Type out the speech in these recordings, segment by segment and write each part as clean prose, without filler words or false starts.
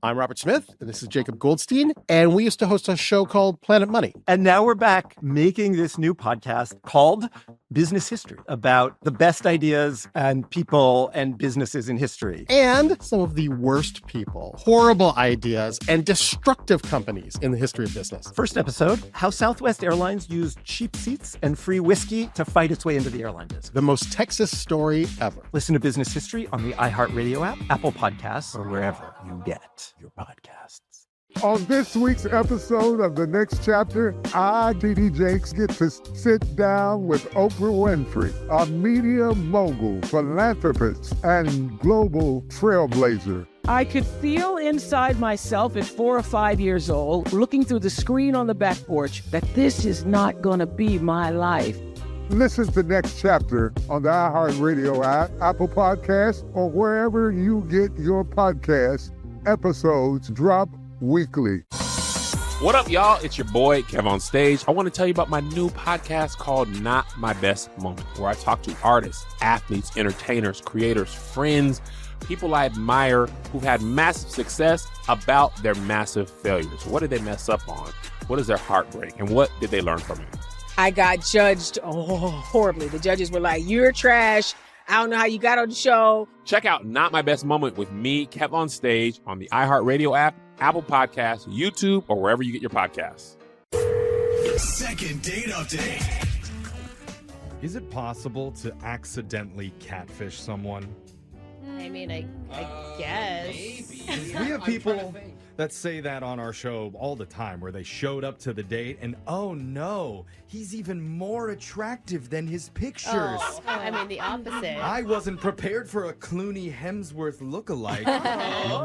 I'm Robert Smith, and this is Jacob Goldstein, and we used to host a show called Planet Money. And now we're back making this new podcast called Business History, about the best ideas and people and businesses in history. And some of the worst people, horrible ideas, and destructive companies in the history of business. First episode, how Southwest Airlines used cheap seats and free whiskey to fight its way into the airline business. The most Texas story ever. Listen to Business History on the iHeartRadio app, Apple Podcasts, or wherever you get your podcasts. On this week's episode of The Next Chapter, I, D.D. Jakes, get to sit down with Oprah Winfrey, a media mogul, philanthropist, and global trailblazer. I could feel inside myself at 4 or 5 years old, looking through the screen on the back porch, that this is not going to be my life. Listen to Next Chapter on the iHeartRadio app, Apple Podcasts, or wherever you get your podcasts. Episodes drop weekly. What up, y'all? It's your boy, Kev on Stage. I want to tell you about my new podcast called Not My Best Moment, where I talk to artists, athletes, entertainers, creators, friends, people I admire who've had massive success about their massive failures. What did they mess up on? What is their heartbreak? And what did they learn from it? I got judged horribly. The judges were like, "You're trash. I don't know how you got on the show." Check out Not My Best Moment with me, Kev on Stage, on the iHeartRadio app, Apple Podcasts, YouTube, or wherever you get your podcasts. Second date update. Is it possible to accidentally catfish someone? I mean, I guess. Maybe. We have people that say that on our show all the time, where they showed up to the date and, oh no, he's even more attractive than his pictures. Oh, I mean, the opposite. I wasn't prepared for a Clooney Hemsworth lookalike.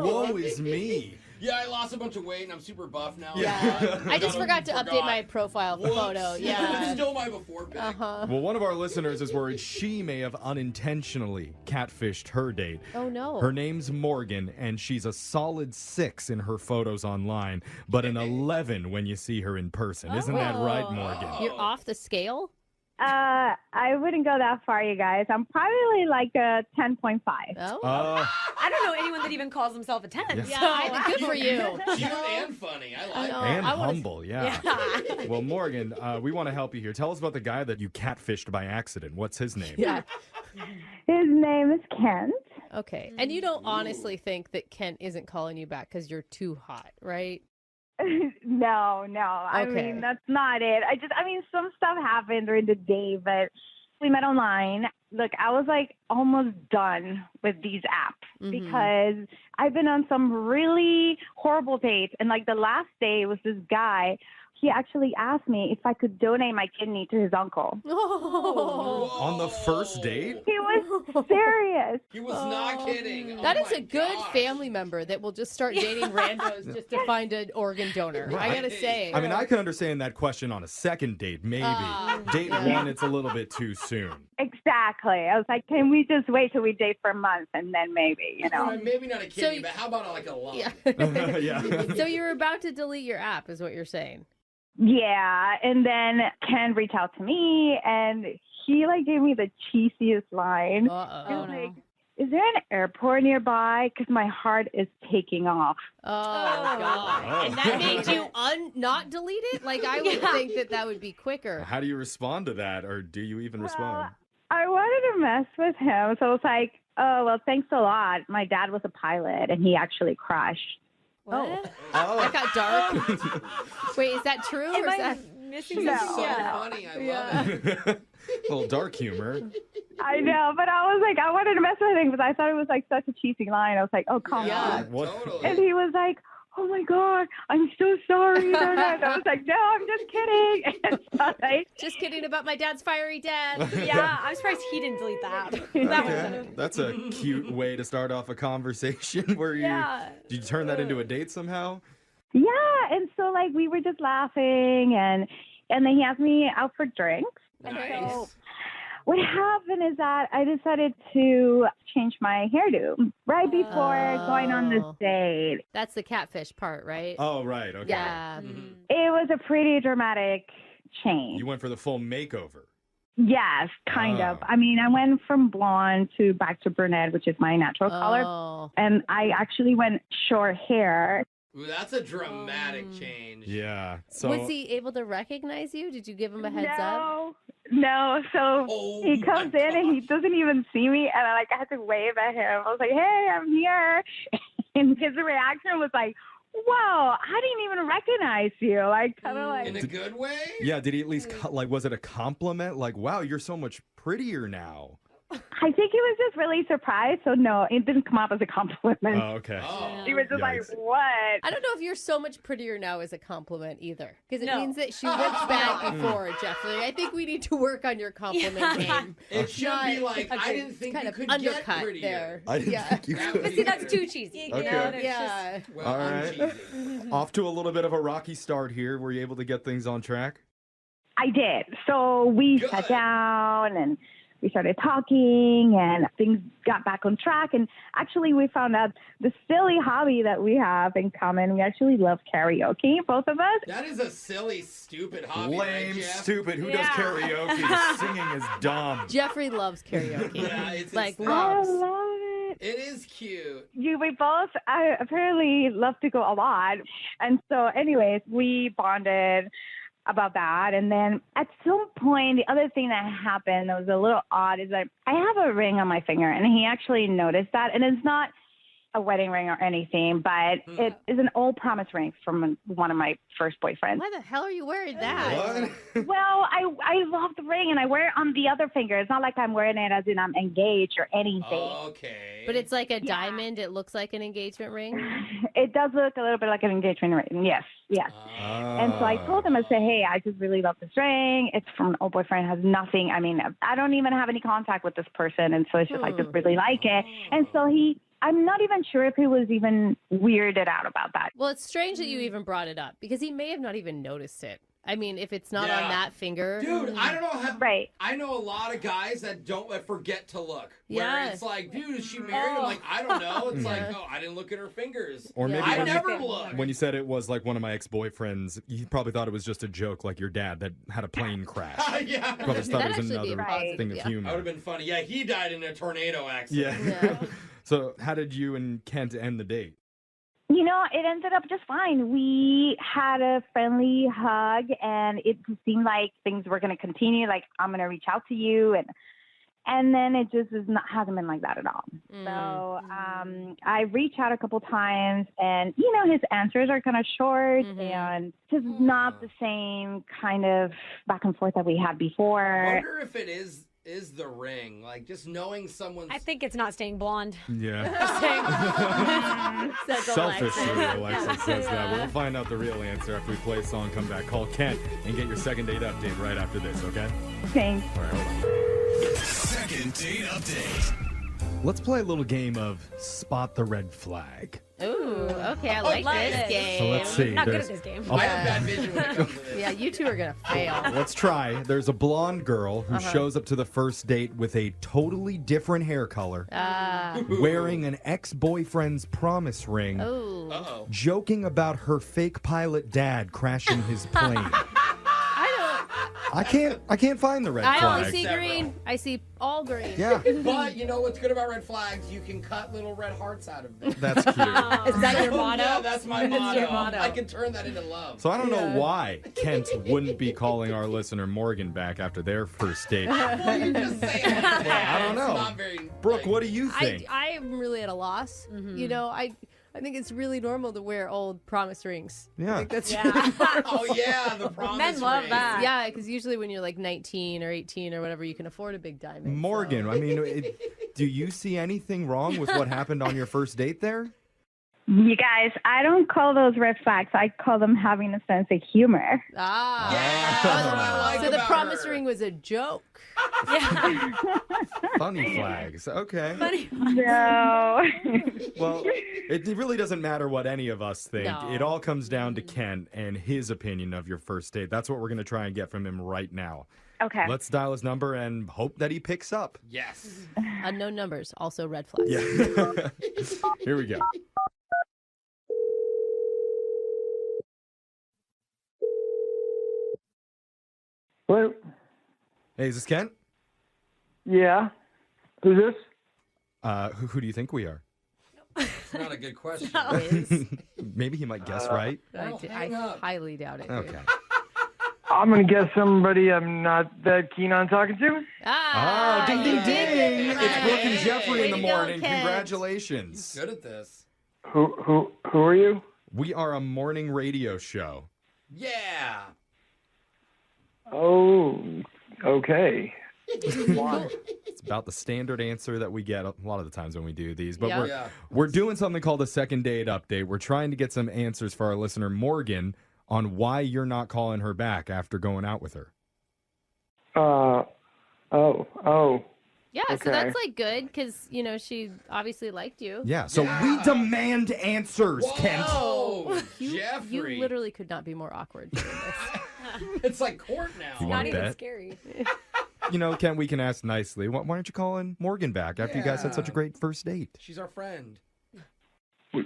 Woe is me. Yeah, I lost a bunch of weight and I'm super buff now. Yeah. I just forgot to update my profile photo. Yeah. Still my before pic. Well, one of our listeners is worried she may have unintentionally catfished her date. Oh, no. Her name's Morgan, and she's a solid 6 in her photos online, but an 11 when you see her in person. Isn't that right, Morgan? You're off the scale? I wouldn't go that far, you guys. I'm probably like a 10.5. Oh. I don't know anyone that even calls himself a 10. Yeah, good for you. Cute and funny. I like And humble, yeah. Well, Morgan, we want to help you here. Tell us about the guy that you catfished by accident. What's his name? Yeah. His name is Kent. Okay. And you don't honestly think that Kent isn't calling you back because you're too hot, right? No. I mean, that's not it. Some stuff happened during the day, but we met online. Look, I was like almost done with these apps because I've been on some really horrible dates. And like the last day was this guy. He actually asked me if I could donate my kidney to his uncle. Oh. On the first date? He was serious. He was not kidding. That is a good family member that will just start dating randos just to find an organ donor. Right. I gotta say. I mean, I can understand that question on a second date, maybe. Date one, it's a little bit too soon. Exactly. I was like, can we just wait till we date for a month and then maybe, Maybe not a kidney, but how about like a lung? Yeah. So you're about to delete your app is what you're saying. Yeah, and then Ken reached out to me, and he gave me the cheesiest line. He was like, "Is there an airport nearby? Because my heart is taking off." Oh, God. And that made you not delete it? Like, I would think that would be quicker. How do you respond to that, or do you even respond? I wanted to mess with him, so I was like, "Oh, well, thanks a lot. My dad was a pilot, and he actually crashed." What? That got dark. Wait, is that true? Am or is I that missing This is something? so funny. I love it. A little dark humor. I know, but I was like, I wanted to mess with him because I thought it was like such a cheesy line. I was like, "Oh, come on." Totally. And he was like, "Oh my God, I'm so sorry." And I was like, "No, I'm just kidding." And so, just kidding about my dad's fiery dad. Yeah, I'm surprised he didn't delete that. That was That's a cute way to start off a conversation. Where did you turn that into a date somehow? Yeah, and so we were just laughing, and then he asked me out for drinks. Nice. So what happened is that I decided to change my hairdo right before going on this date. That's the catfish part, right? Oh, right. Okay. Yeah. It was a pretty dramatic change. You went for the full makeover. Yes, kind of. I mean, I went from blonde to back to brunette, which is my natural color. And I actually went short hair. Ooh, that's a dramatic change. Yeah. So Was he able to recognize you? Did you give him a heads up? No, so he comes in and he doesn't even see me, and I had to wave at him. I was like, "Hey, I'm here," and his reaction was like, "Whoa, I didn't even recognize you!" Like kind of like in a good way. Yeah. Did he at least was it a compliment? Like, wow, you're so much prettier now. I think he was just really surprised. So no, it didn't come up as a compliment. Oh, okay. He was just like, "What?" I don't know if you're so much prettier now as a compliment either, because it means that she looked bad before, Jeffrey. I think we need to work on your compliment game. It should be like, I didn't think kind you of could undercut get prettier. there. I didn't think you could. But see, that's too cheesy. Okay. You know? Yeah. Well, All right. uncheesy. Off to a little bit of a rocky start here. Were you able to get things on track? I did. So we sat down and we started talking and things got back on track. And actually, we found out the silly hobby that we have in common. We actually love karaoke, both of us. That is a silly, stupid hobby. Lame, right, Jeff? stupid. Who does karaoke? Singing is dumb. Jeffrey loves karaoke. Yeah, it's like his loves. I love it. It is cute. We both apparently love to go a lot. And so anyways, we bonded about that. And then at some point, the other thing that happened that was a little odd is that I have a ring on my finger, and he actually noticed that. And it's not a wedding ring or anything, but it is an old promise ring from one of my first boyfriends. Why the hell are you wearing that? Well, I love the ring, and I wear it on the other finger. It's not like I'm wearing it as in I'm engaged or anything. Okay. But it's like a diamond. It looks like an engagement ring. It does look a little bit like an engagement ring. Yes, yes. And so I told him, I said, hey, I just really love this ring. It's from an old boyfriend. It has nothing. I mean, I don't even have any contact with this person. And so it's just, I just really like it. And so I'm not even sure if he was even weirded out about that. Well, it's strange that you even brought it up because he may have not even noticed it. I mean, if it's not on that finger. Dude, I don't know how. Right. I know a lot of guys that forget to look. Yeah. Where it's like, dude, is she married? I'm like, I don't know. It's like, oh, I didn't look at her fingers. Or maybe I never look. When you said it was like one of my ex-boyfriends, you probably thought it was just a joke, like your dad that had a plane crash. Yeah. Probably thought it was another thing of That humor. would have been funny. Yeah, he died in a tornado accident. Yeah. So how did you and Kent end the date? You know, it ended up just fine. We had a friendly hug, and it seemed like things were going to continue. Like, I'm going to reach out to you, and then it just hasn't been like that at all. So I reached out a couple times, and you know, his answers are kind of short, and just not the same kind of back and forth that we had before. I wonder if it is the ring, like just knowing someone's. I think it's not staying blonde. Yeah. Says Selfishly, Alexis. Alexis says that. We'll find out the real answer after we play a song, come back, call Kent, and get your second date update right after this, okay? Thanks. All right, hold on. Second date update. Let's play a little game of Spot the Red Flag. Ooh, okay, I like this game. So let's see. Not good at this game. I have bad vision when it comes to this. Yeah, you two are going to fail. Let's try. There's a blonde girl who shows up to the first date with a totally different hair color, wearing an ex-boyfriend's promise ring, joking about her fake pilot dad crashing his plane. I can't find the red flag. I only see green. I see all green. Yeah. But you know what's good about red flags? You can cut little red hearts out of them. That's cute. Is that your motto? Yeah, that's my motto. your motto. I can turn that into love. So I don't know why Kent wouldn't be calling our listener Morgan back after their first date. Well, you just say it. I don't know. It's not very, Brooke, what do you think? I am really at a loss. You know, I think it's really normal to wear old promise rings. Yeah. I think that's Oh, yeah, the promise Men love ring. that. Yeah, because usually when you're like 19 or 18 or whatever, you can afford a big diamond. Morgan, I mean, do you see anything wrong with what happened on your first date there? You guys, I don't call those red flags. I call them having a sense of humor. Ah. Yeah, that's what I like So the about promise her. ring was a joke. Funny flags. Okay. No. Well, it really doesn't matter what any of us think. No. It all comes down to Kent and his opinion of your first date. That's what we're going to try and get from him right now. Okay. Let's dial his number and hope that he picks up. Yes. Unknown numbers, also red flags. Yeah. Here we go. Hello. Hey, is this Kent? Yeah. Who's this? Who do you think we are? It's not a good question. Maybe he might guess right. I highly doubt it. Okay. I'm going to guess somebody I'm not that keen on talking to. Ding, ding, ding. It's Brooke and Jeffrey in the Way to go, morning. Kent. Congratulations. He's good at this. Who are you? We are a morning radio show. Yeah. Oh, okay. It's about the standard answer that we get a lot of the times when we do these. But Yeah. we're doing something called a second date update. We're trying to get some answers for our listener, Morgan, on why you're not calling her back after going out with her. Yeah, so Okay. that's like good because, she obviously liked you. Yeah, so we demand answers, Kent. Oh, You Jeffrey. literally could not be more awkward doing this. It's like court now. You Not want even bet? scary. Kent, we can ask nicely. Why aren't you calling Morgan back after you guys had such a great first date? She's our friend. What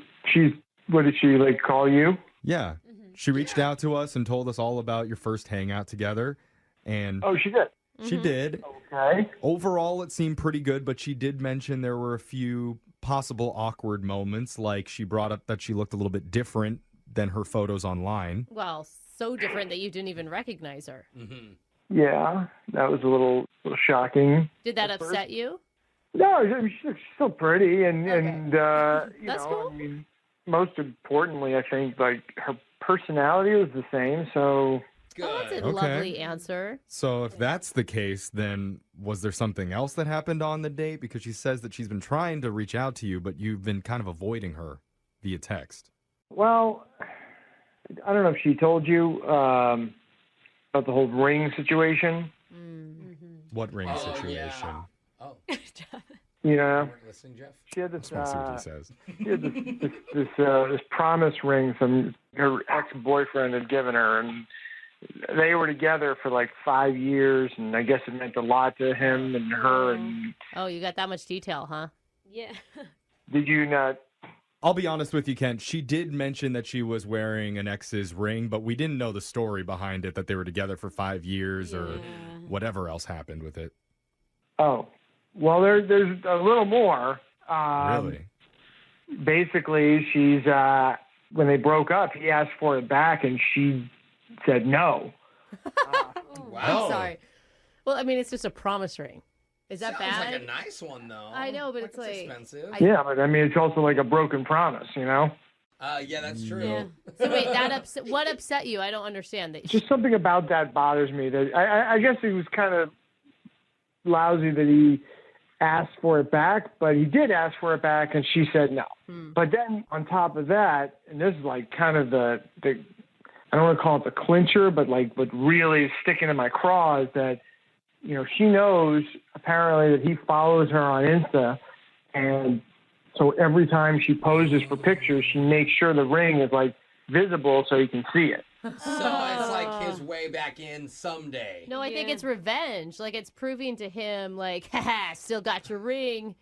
did she, call you? Yeah. She reached out to us and told us all about your first hangout together. And Oh, she did? she did. Okay. Overall, it seemed pretty good, but she did mention there were a few possible awkward moments, like she brought up that she looked a little bit different than her photos online. Well, so different that you didn't even recognize her. Mm-hmm. Yeah, that was a little shocking. Did that upset you? No, she's still pretty, and That's cool. I mean, most importantly, I think her personality was the same. So That's a Okay. lovely answer. So if that's the case, then was there something else that happened on the date? Because she says that she's been trying to reach out to you, but you've been kind of avoiding her via text. well, I don't know if she told you about the whole ring situation. What ring situation? Yeah. Oh, You know, weren't listening, Jeff. she had this. Just want to see what he says. She had this promise ring her ex-boyfriend had given her, and they were together for 5 years, and I guess it meant a lot to him and her. And Oh, you got that much detail, huh? Yeah. did you not? I'll be honest with you, Kent. She did mention that she was wearing an ex's ring, but we didn't know the story behind it, that they were together for 5 years or whatever else happened with it. Oh, well, there's a little more. Really? Basically, she's when they broke up, he asked for it back, and she said no. I'm sorry. Well, I mean, it's just a promise ring. Is that Sounds bad? like a nice one, though. I know, but it's expensive. Yeah, but I mean, it's also like a broken promise, you know? Yeah, that's true. Yeah. So wait, what upset you? I don't understand that. Just something about that bothers me. That I guess it was kind of lousy that he asked for it back, but he did ask for it back, and she said no. But then on top of that, and this is kind of the I don't want to call it the clincher, but really sticking in my craw is that, she knows apparently that he follows her on Insta, and so every time she poses for pictures, she makes sure the ring is visible so you can see it. So it's like his way back in someday. No, I think it's revenge. It's proving to him, haha, still got your ring,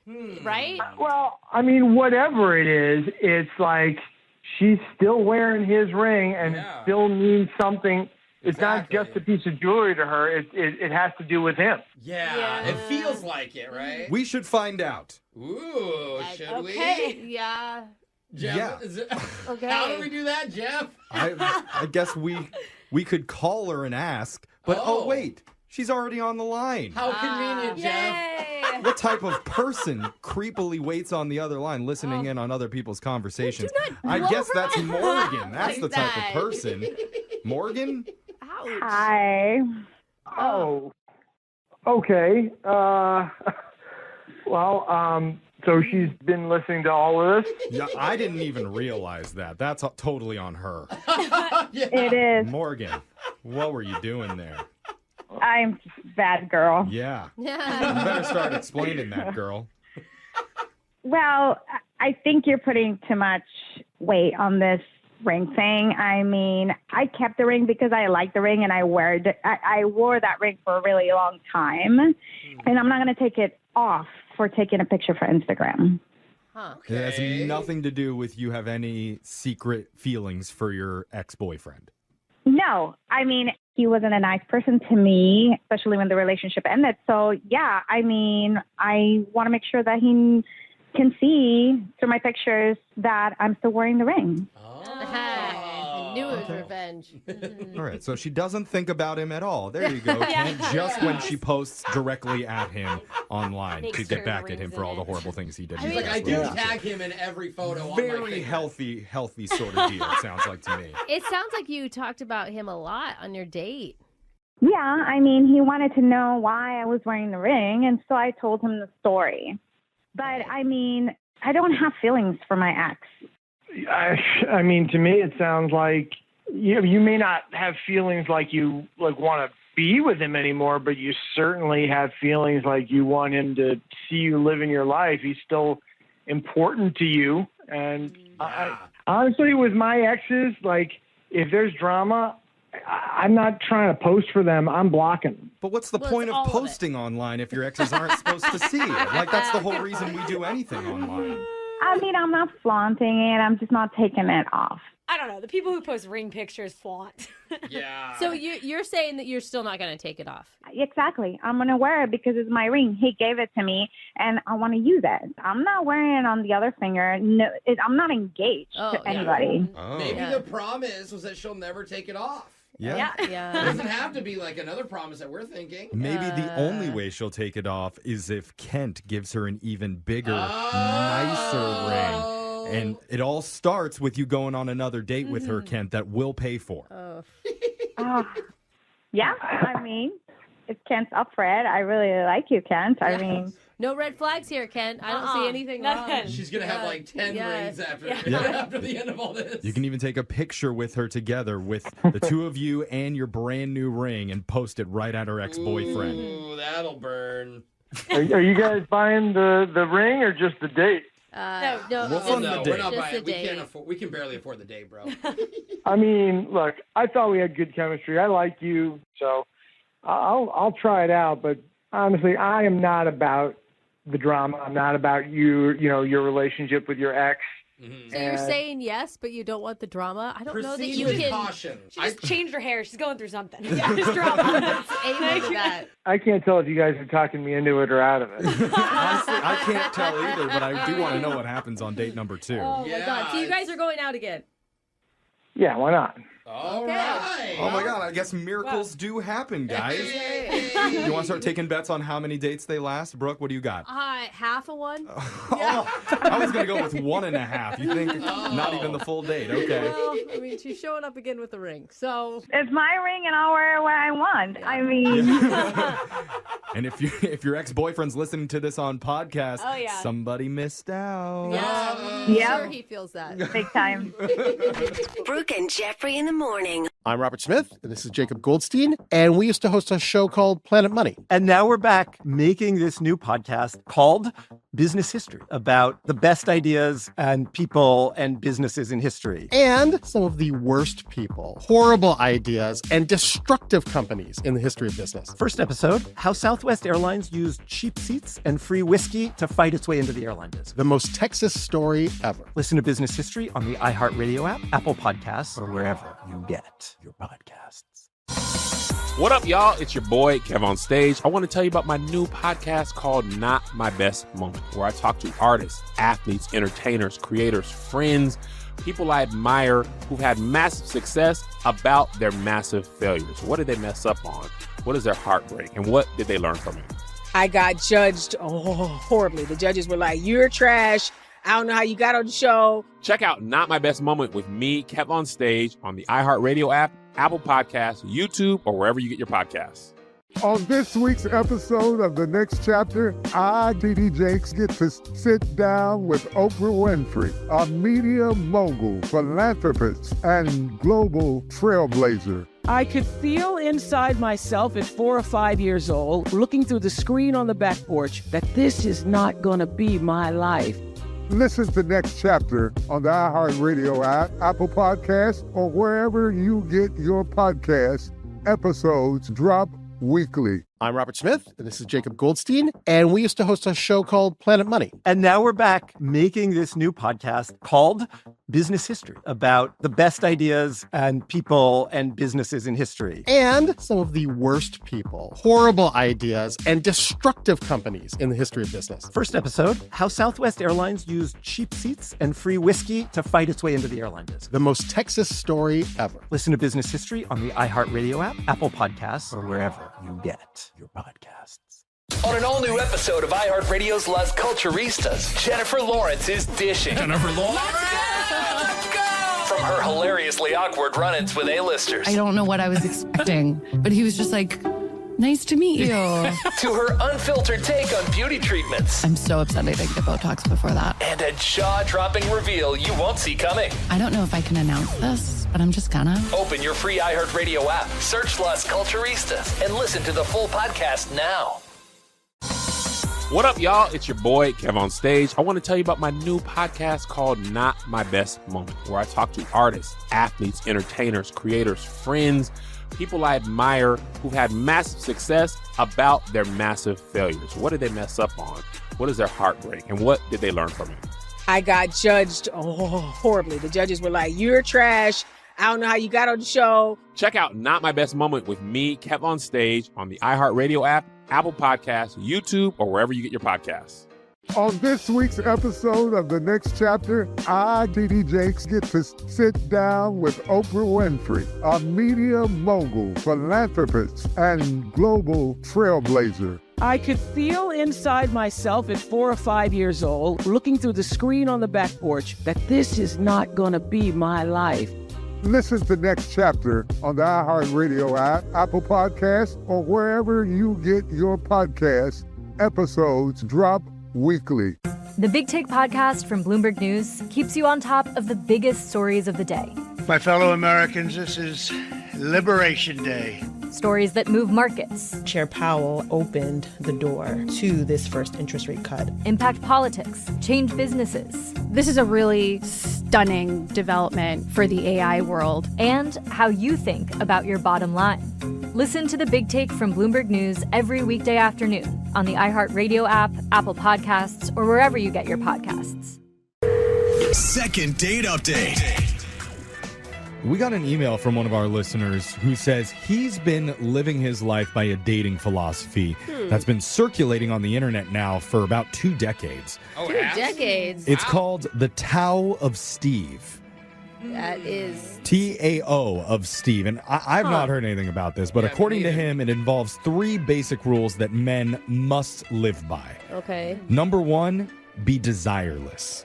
right? Well, I mean, whatever it is, it's she's still wearing his ring, and it still means something. It's not just a piece of jewelry to her. It has to do with him. Yeah, it feels like it, right? We should find out. Ooh, should we? Yeah. Jeff, Yeah. Okay. How do we do that, Jeff? I guess we could call her and ask, but wait, she's already on the line. How convenient, Jeff. What type of person creepily waits on the other line, listening in on other people's conversations? I guess that's Morgan. That's the type of person. Morgan? Ouch. Hi. Oh, okay. So she's been listening to all of this? Yeah, I didn't even realize that. That's totally on her. It is. Morgan, what were you doing there? I'm a bad girl. Yeah. You better start explaining that, girl. Well, I think you're putting too much weight on this ring thing. I mean, I kept the ring because I like the ring, and I wore that ring for a really long time, and I'm not going to take it off for taking a picture for Instagram. Okay. It has nothing to do with you have any secret feelings for your ex-boyfriend. No, I mean, he wasn't a nice person to me, especially when the relationship ended. So, yeah, I mean, I want to make sure that he can see through my pictures that I'm still wearing the ring. I knew it was revenge. All right, so she doesn't think about him at all. There you go. And just when she posts directly at him online to get back at him for all the horrible things he did. She's like, I do tag him in every photo. Very healthy sort of deal, it sounds like to me. It sounds like you talked about him a lot on your date. Yeah, I mean, he wanted to know why I was wearing the ring, and so I told him the story. But, I mean, I don't have feelings for my ex. I mean, to me, it sounds like you may not have feelings like you want to be with him anymore, but you certainly have feelings like you want him to see you living your life. He's still important to you. And honestly, with my exes, like, if there's drama, I'm not trying to post for them. I'm blocking them. But what's the point of posting online if your exes aren't supposed to see it? Like, that's the whole reason we do anything online. I mean, I'm not flaunting it. I'm just not taking it off. I don't know. The people who post ring pictures flaunt. Yeah. So you're saying that you're still not going to take it off? Exactly. I'm going to wear it because it's my ring. He gave it to me, and I want to use it. I'm not wearing it on the other finger. No, I'm not engaged to anybody. Maybe the promise was that she'll never take it off. Yeah. It doesn't have to be like another promise that we're thinking. Maybe the only way she'll take it off is if Kent gives her an even bigger, nicer ring. And it all starts with you going on another date with her, Kent, that we'll pay for. Yeah, I mean, if Kent's up for it, I really like you, Kent. I mean... No red flags here, Kent. I don't see anything wrong. She's going to have like 10 rings after the end of all this. You can even take a picture with her together with the two of you and your brand new ring and post it right at her ex-boyfriend. Ooh, that'll burn. Are you guys buying the ring or just the date? No, we'll fund the date. We're not buying it. We can barely afford the date, bro. I mean, look, I thought we had good chemistry. I like you, so I'll try it out. But honestly, I am not about the drama. I'm not about your relationship with your ex. Mm-hmm. So you're saying yes, but you don't want the drama? I don't know that you can. Caution. She just changed her hair. She's going through something. Just drama. Amen to that. I can't tell if you guys are talking me into it or out of it. Honestly, I can't tell either, but I do want to know what happens on date number 2. Oh my God! So you guys are going out again? Yeah, why not? All right. Oh my God, I guess miracles do happen, guys. You want to start taking bets on how many dates they last? Brooke, what do you got? Half of one. I was going to go with 1.5. You think not even the full date? Okay. Well, I mean, she's showing up again with the ring, so it's my ring, and I'll wear it when I want. I mean, and if your ex-boyfriend's listening to this on podcast, somebody missed out. Yeah, I'm sure he feels that big time. Brooke and Jeffrey in the morning. I'm Robert Smith, and this is Jacob Goldstein, and we used to host a show called Planet Money. And now we're back making this new podcast called Business History, about the best ideas and people and businesses in history. And some of the worst people, horrible ideas, and destructive companies in the history of business. First episode, how Southwest Airlines used cheap seats and free whiskey to fight its way into the airline business. The most Texas story ever. Listen to Business History on the iHeartRadio app, Apple Podcasts, or wherever you get your podcasts. What up, y'all? It's your boy, Kev on Stage. I want to tell you about my new podcast called Not My Best Moment, where I talk to artists, athletes, entertainers, creators, friends, people I admire who've had massive success about their massive failures. What did they mess up on? What is their heartbreak? And what did they learn from it? I got judged horribly. The judges were like, you're trash. I don't know how you got on the show. Check out Not My Best Moment with me, Kev on Stage, on the iHeartRadio app, Apple Podcasts, YouTube, or wherever you get your podcasts. On this week's episode of The Next Chapter, I, D.D. Jakes, get to sit down with Oprah Winfrey, a media mogul, philanthropist, and global trailblazer. I could feel inside myself at 4 or 5 years old, looking through the screen on the back porch, that this is not going to be my life. Listen to Next Chapter on the iHeartRadio app, Apple Podcasts, or wherever you get your podcasts. Episodes drop weekly. I'm Robert Smith, and this is Jacob Goldstein, and we used to host a show called Planet Money. And now we're back making this new podcast called Business History, about the best ideas and people and businesses in history. And some of the worst people, horrible ideas, and destructive companies in the history of business. First episode, how Southwest Airlines used cheap seats and free whiskey to fight its way into the airline business. The most Texas story ever. Listen to Business History on the iHeartRadio app, Apple Podcasts, or wherever you get your podcasts. On an all-new episode of iHeartRadio's Las Culturistas, Jennifer Lawrence is dishing. Jennifer Lawrence? Let's go! From her hilariously awkward run-ins with A-listers. I don't know what I was expecting, but he was just like, nice to meet you. To her unfiltered take on beauty treatments. I'm so upset I didn't get Botox before that. And a jaw-dropping reveal you won't see coming. I don't know if I can announce this, but I'm just gonna. Open your free iHeartRadio app, search Las Culturistas, and listen to the full podcast now. What up, y'all? It's your boy, Kev on Stage. I want to tell you about my new podcast called Not My Best Moment, where I talk to artists, athletes, entertainers, creators, friends, people I admire who've had massive success about their massive failures. What did they mess up on? What is their heartbreak? And what did they learn from it? I got judged horribly. The judges were like, you're trash. I don't know how you got on the show. Check out Not My Best Moment with me, Kev on Stage, on the iHeartRadio app, Apple Podcasts, YouTube, or wherever you get your podcasts. On this week's episode of The Next Chapter, I, D.D. Jakes, get to sit down with Oprah Winfrey, a media mogul, philanthropist, and global trailblazer. I could feel inside myself at 4 or 5 years old, looking through the screen on the back porch, that this is not going to be my life. Listen to Next Chapter on the iHeartRadio app, Apple Podcasts, or wherever you get your podcasts. Episodes drop weekly. The Big Take podcast from Bloomberg News keeps you on top of the biggest stories of the day. My fellow Americans, this is Liberation Day. Stories that move markets. Chair Powell opened the door to this first interest rate cut. Impact politics, change businesses. This is a really stunning development for the AI world. And how you think about your bottom line. Listen to The Big Take from Bloomberg News every weekday afternoon on the iHeartRadio app, Apple Podcasts, or wherever you get your podcasts. Second date update. We got an email from one of our listeners who says he's been living his life by a dating philosophy that's been circulating on the internet now for about 2 decades. Oh, 2 decades? It's called the Tao of Steve. That is... T-A-O of Steve. And I've not heard anything about this, but according to him, it involves 3 basic rules that men must live by. Okay. Number 1, be desireless.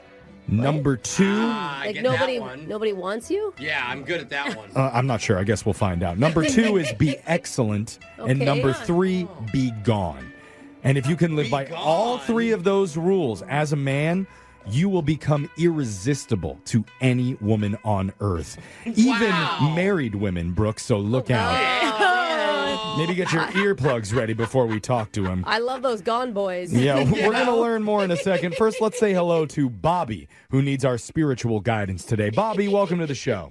Number 2... like nobody wants you? Yeah, I'm good at that one. I'm not sure. I guess we'll find out. Number 2 is be excellent. And number 3, be gone. And if you can live by all 3 of those rules as a man, you will become irresistible to any woman on earth. Even married women, Brooke, so look out. Maybe get your earplugs ready before we talk to him. I love those Gone Boys. Yeah, we're going to learn more in a second. First, let's say hello to Bobby, who needs our spiritual guidance today. Bobby, welcome to the show.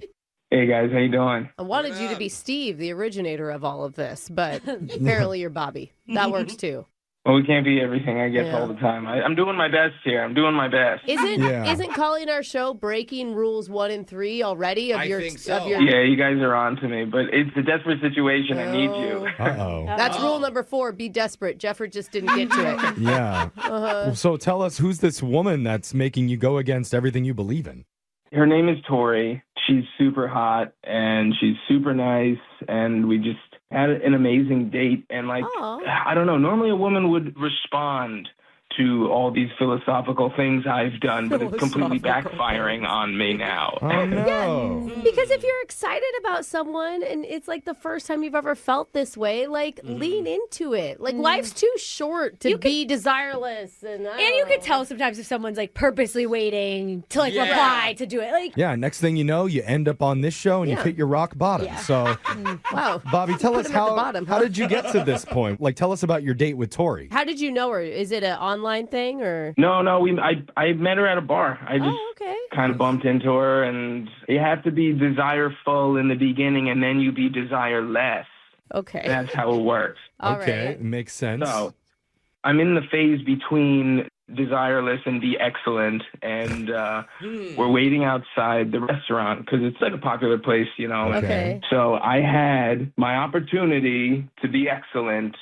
Hey, guys. How you doing? I wanted you to be Steve, the originator of all of this, but apparently you're Bobby. That works too. Well, we can't be everything, I guess, all the time. I'm doing my best here. I'm doing my best. Isn't calling our show breaking rules 1 and 3 already? I think so. Yeah, you guys are on to me, but it's a desperate situation. I need you. Uh-oh. That's rule number 4, be desperate. Jeffrey just didn't get to it. Yeah. So tell us, who's this woman that's making you go against everything you believe in? Her name is Tori. She's super hot, and she's super nice, and we just had an amazing date. And, I don't know, normally a woman would respond to all these philosophical things I've done, but it's completely backfiring on me now. Oh, no. Yeah, because if you're excited about someone and it's like the first time you've ever felt this way, lean into it. Life's too short to be desireless. And you could tell sometimes if someone's purposely waiting to reply to do it. Yeah, next thing you know, you end up on this show and you hit your rock bottom. Yeah. So, wow. Bobby, tell us how did you get to this point? Tell us about your date with Tori. How did you know her? Is it an online thing or? No, I met her at a bar. I just kind of bumped into her, and you have to be desireful in the beginning, and then you be desireless. Okay. That's how it works. Okay, makes sense. So I'm in the phase between desireless and be excellent, and we're waiting outside the restaurant because it's like a popular place, you know. Okay. So I had my opportunity to be excellent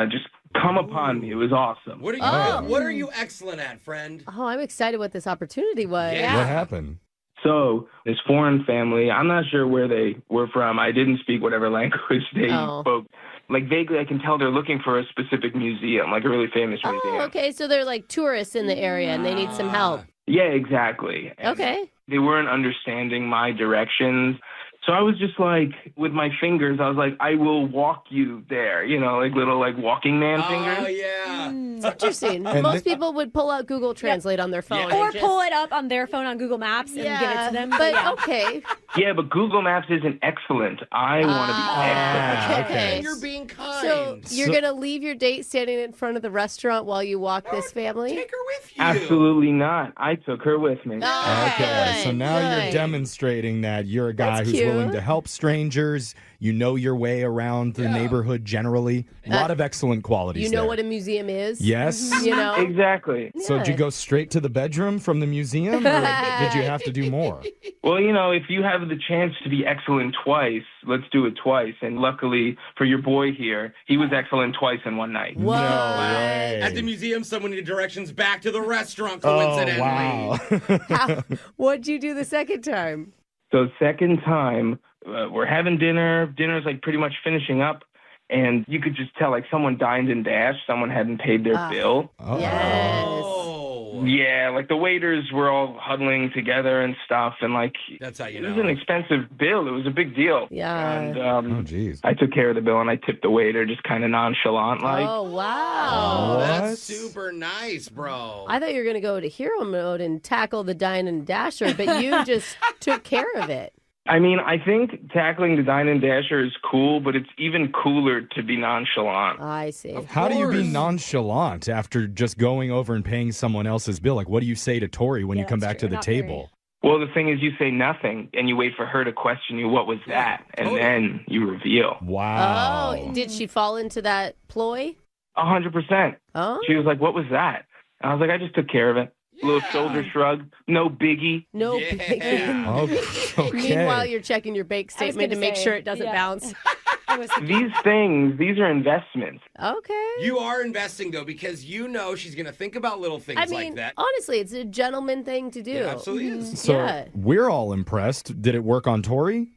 just come upon me. It was awesome. What are you excellent at, friend? Oh, I'm excited what this opportunity was. Yeah. What happened? So this foreign family, I'm not sure where they were from. I didn't speak whatever language they spoke. Like vaguely, I can tell they're looking for a specific museum, like a really famous museum. Okay, so they're like tourists in the area and they need some help. Yeah, exactly. And Okay. they weren't understanding my directions. So I was just like, with my fingers, I was like, I will walk you there, you know, like little like walking man fingers. Oh, yeah. It's interesting. Most people would pull out Google Translate on their phone. Or and just... pull it up on their phone on Google Maps and give it to them. But okay. Yeah, but Google Maps isn't excellent. I want to be excellent. Okay. You're being kind. So you're going to leave your date standing in front of the restaurant while you walk this family? Take her with you. Absolutely not. I took her with me. Okay, so now you're demonstrating that you're a guy who's willing to help strangers. You know your way around the neighborhood generally. A lot of excellent qualities. You know there. what a museum is? Yes. You know? Exactly. So did you go straight to the bedroom from the museum, or did you have to do more? Well, you know, if you have the chance to be excellent twice, let's do it twice. And luckily for your boy here, he was excellent twice in one night. Whoa. No way. At the museum, someone needed directions back to the restaurant, Oh, coincidentally. wow. What'd you do the second time? So second time, we're having dinner. Dinner's like pretty much finishing up. And you could just tell like someone dined and dashed. Someone hadn't paid their bill. Oh. Yes. Yeah, like the waiters were all huddling together and stuff. And like, that's how you it know. was an expensive bill. It was a big deal. Yeah. And Oh, geez. I took care of the bill and I tipped the waiter just kind of nonchalant like. Oh, wow. Oh, that's super nice, bro. I thought you were going to go to hero mode and tackle the dine and dasher, but you just took care of it. I mean, I think tackling the dine and dasher is cool, but it's even cooler to be nonchalant. I see. How do you be nonchalant after just going over and paying someone else's bill? Like, what do you say to Tori when you come back to the table? Well, the thing is, you say nothing, and you wait for her to question you, what was that? And then you reveal. Wow. Oh, did she fall into that ploy? 100%. Oh. She was like, what was that? And I was like, I just took care of it. A little shoulder shrug. No biggie. No biggie. Okay. Meanwhile, you're checking your bank statement to make sure it doesn't bounce. These are investments. Okay. You are investing, though, because you know she's going to think about little things I mean, like that. honestly, it's a gentleman thing to do. It absolutely is. So we're all impressed. Did it work on Tori?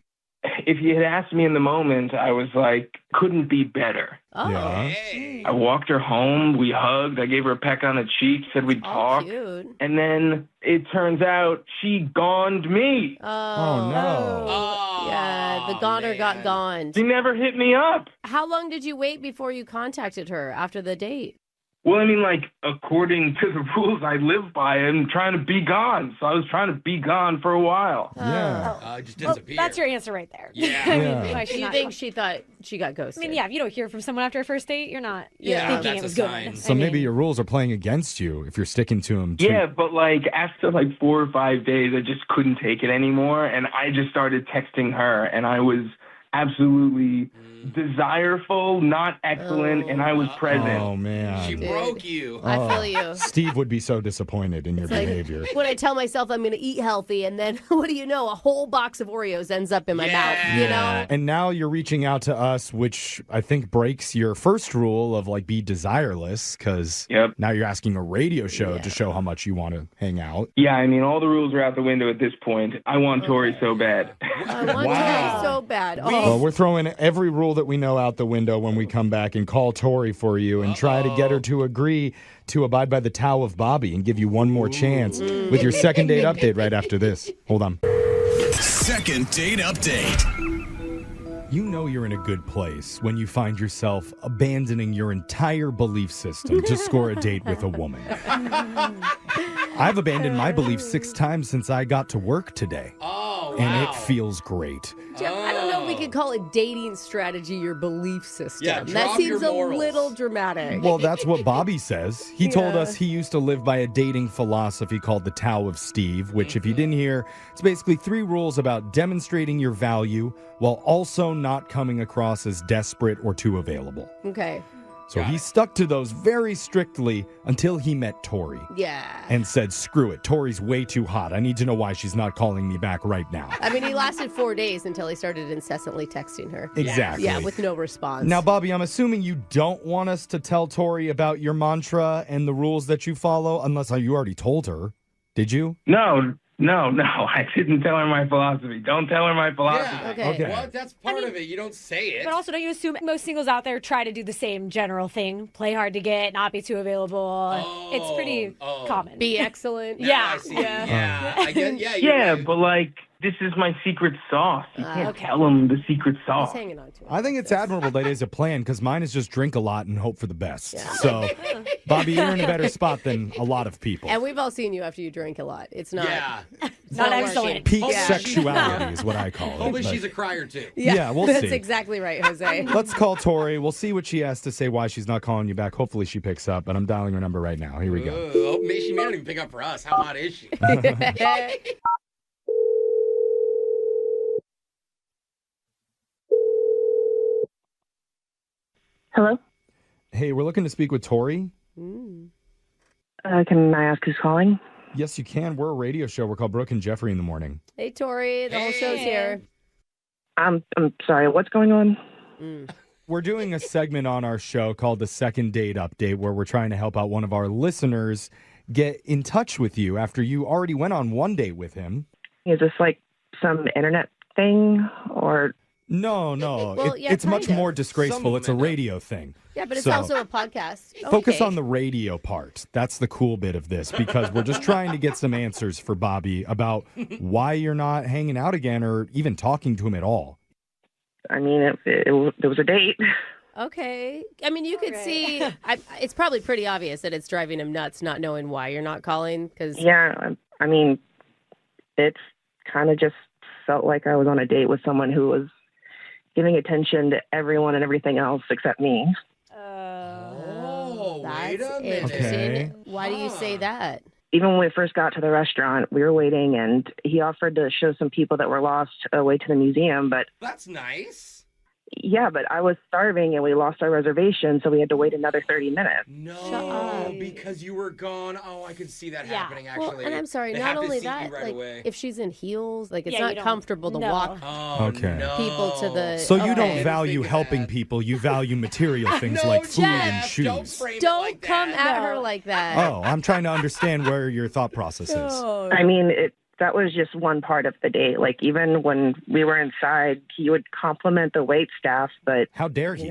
If you had asked me in the moment, I was like, couldn't be better. Oh. Yeah. I walked her home. We hugged. I gave her a peck on the cheek, said we'd talk. Cute. And then it turns out she goned me. Oh, no. Yeah, the goner got goned. She never hit me up. How long did you wait before you contacted her after the date? Well, I mean, like, according to the rules I live by, I'm trying to be gone. So I was trying to be gone for a while. Yeah. Just disappear. That's your answer right there. Yeah. I mean, Yeah. why she's You not- think she thought she got ghosted? I mean, yeah, if you don't hear from someone after a first date, you're not Yeah, thinking that's it was a good. sign. So maybe your rules are playing against you if you're sticking to them. Yeah, but like after like 4 or 5 days, I just couldn't take it anymore. And I just started texting her, and I was absolutely desireful, not excellent, and I was present. Oh, man. She broke you. I feel you. Steve would be so disappointed in your behavior. When I tell myself I'm going to eat healthy, and then what do you know? A whole box of Oreos ends up in my mouth, you know? And now you're reaching out to us, which I think breaks your first rule of like be desireless, because now you're asking a radio show to show how much you want to hang out. Yeah, I mean, all the rules are out the window at this point. I want Tori so bad. I want Tori so bad. Well, we're throwing every rule that we know out the window when we come back and call Tori for you and try to get her to agree to abide by the Tao of Bobby and give you one more chance with your second date update right after this. Hold on. Second date update. You know you're in a good place when you find yourself abandoning your entire belief system to score a date with a woman. I've abandoned my belief 6 times since I got to work today. Oh, and it feels great. I don't know we could call it dating strategy, your belief system. Yeah, that drop seems your a morals. little dramatic. Well, that's what Bobby says. He told us he used to live by a dating philosophy called the Tao of Steve, which, if you didn't hear, it's basically 3 rules about demonstrating your value while also not coming across as desperate or too available. Okay. So he stuck to those very strictly until he met Tori. Yeah. And said, screw it, Tori's way too hot. I need to know why she's not calling me back right now. I mean, he lasted 4 days until he started incessantly texting her. Exactly. Yeah, with no response. Now, Bobby, I'm assuming you don't want us to tell Tori about your mantra and the rules that you follow, unless you already told her. Did you? No. I didn't tell her my philosophy. Don't tell her my philosophy. Yeah. Okay. Well, that's part of it. You don't say it. But also, don't you assume most singles out there try to do the same general thing? Play hard to get, not be too available. It's pretty common. Be excellent. Yeah. I see. Yeah. I get, yeah. Yeah, but like, this is my secret sauce. You can't tell him the secret sauce. He's hanging on to it. I think it's admirable that it is a plan, because mine is just drink a lot and hope for the best. So, Bobby, you're in a better spot than a lot of people. And we've all seen you after you drink a lot. It's not. Yeah. It's Not working. excellent. Peak sexuality is what I call it. Hopefully but- she's a crier, too. Yeah, we'll That's see. exactly right, Jose. Let's call Tori. We'll see what she has to say, why she's not calling you back. Hopefully she picks up, but I'm dialing her number right now. Here we go. Oh, she may not even pick up for us. How hot is she? Hello? Hey, we're looking to speak with Tori. Can I ask who's calling? Yes, you can. We're a radio show. We're called Brooke and Jeffrey in the morning. Hey, Tori. The whole show's here. I'm sorry, what's going on? We're doing a segment on our show called the Second Date Update, where we're trying to help out one of our listeners get in touch with you after you already went on one date with him. Is this like some internet thing or... No. Well, It's much kind of. more disgraceful. It's a radio thing. Yeah, but it's So, also a podcast. Focus Okay. on the radio part. That's the cool bit of this, because we're just trying to get some answers for Bobby about why you're not hanging out again or even talking to him at all. I mean, it was a date. Okay. I mean, you could see, it's probably pretty obvious that it's driving him nuts not knowing why you're not calling. Cause... Yeah, I mean, it's kind of just felt like I was on a date with someone who was giving attention to everyone and everything else except me. Oh, wait That's a minute. interesting. Okay. Why do you say that? Even when we first got to the restaurant, we were waiting, and he offered to show some people that were lost a way to the museum, but... That's nice. Yeah, but I was starving, and we lost our reservation, so we had to wait another 30 minutes. No, because you were gone. Oh, I could see that happening, actually. Well, and I'm sorry, They not have to only see you that, right like, away. if she's in heels, like, it's Yeah, you not don't- comfortable to no. walk Okay. people to the... So you okay. don't value helping people. You value material things like food and shoes. Don't come at her like that. Oh, I'm trying to understand where your thought process is. I mean, that was just one part of the date. Like, even when we were inside, he would compliment the wait staff, but... How dare he?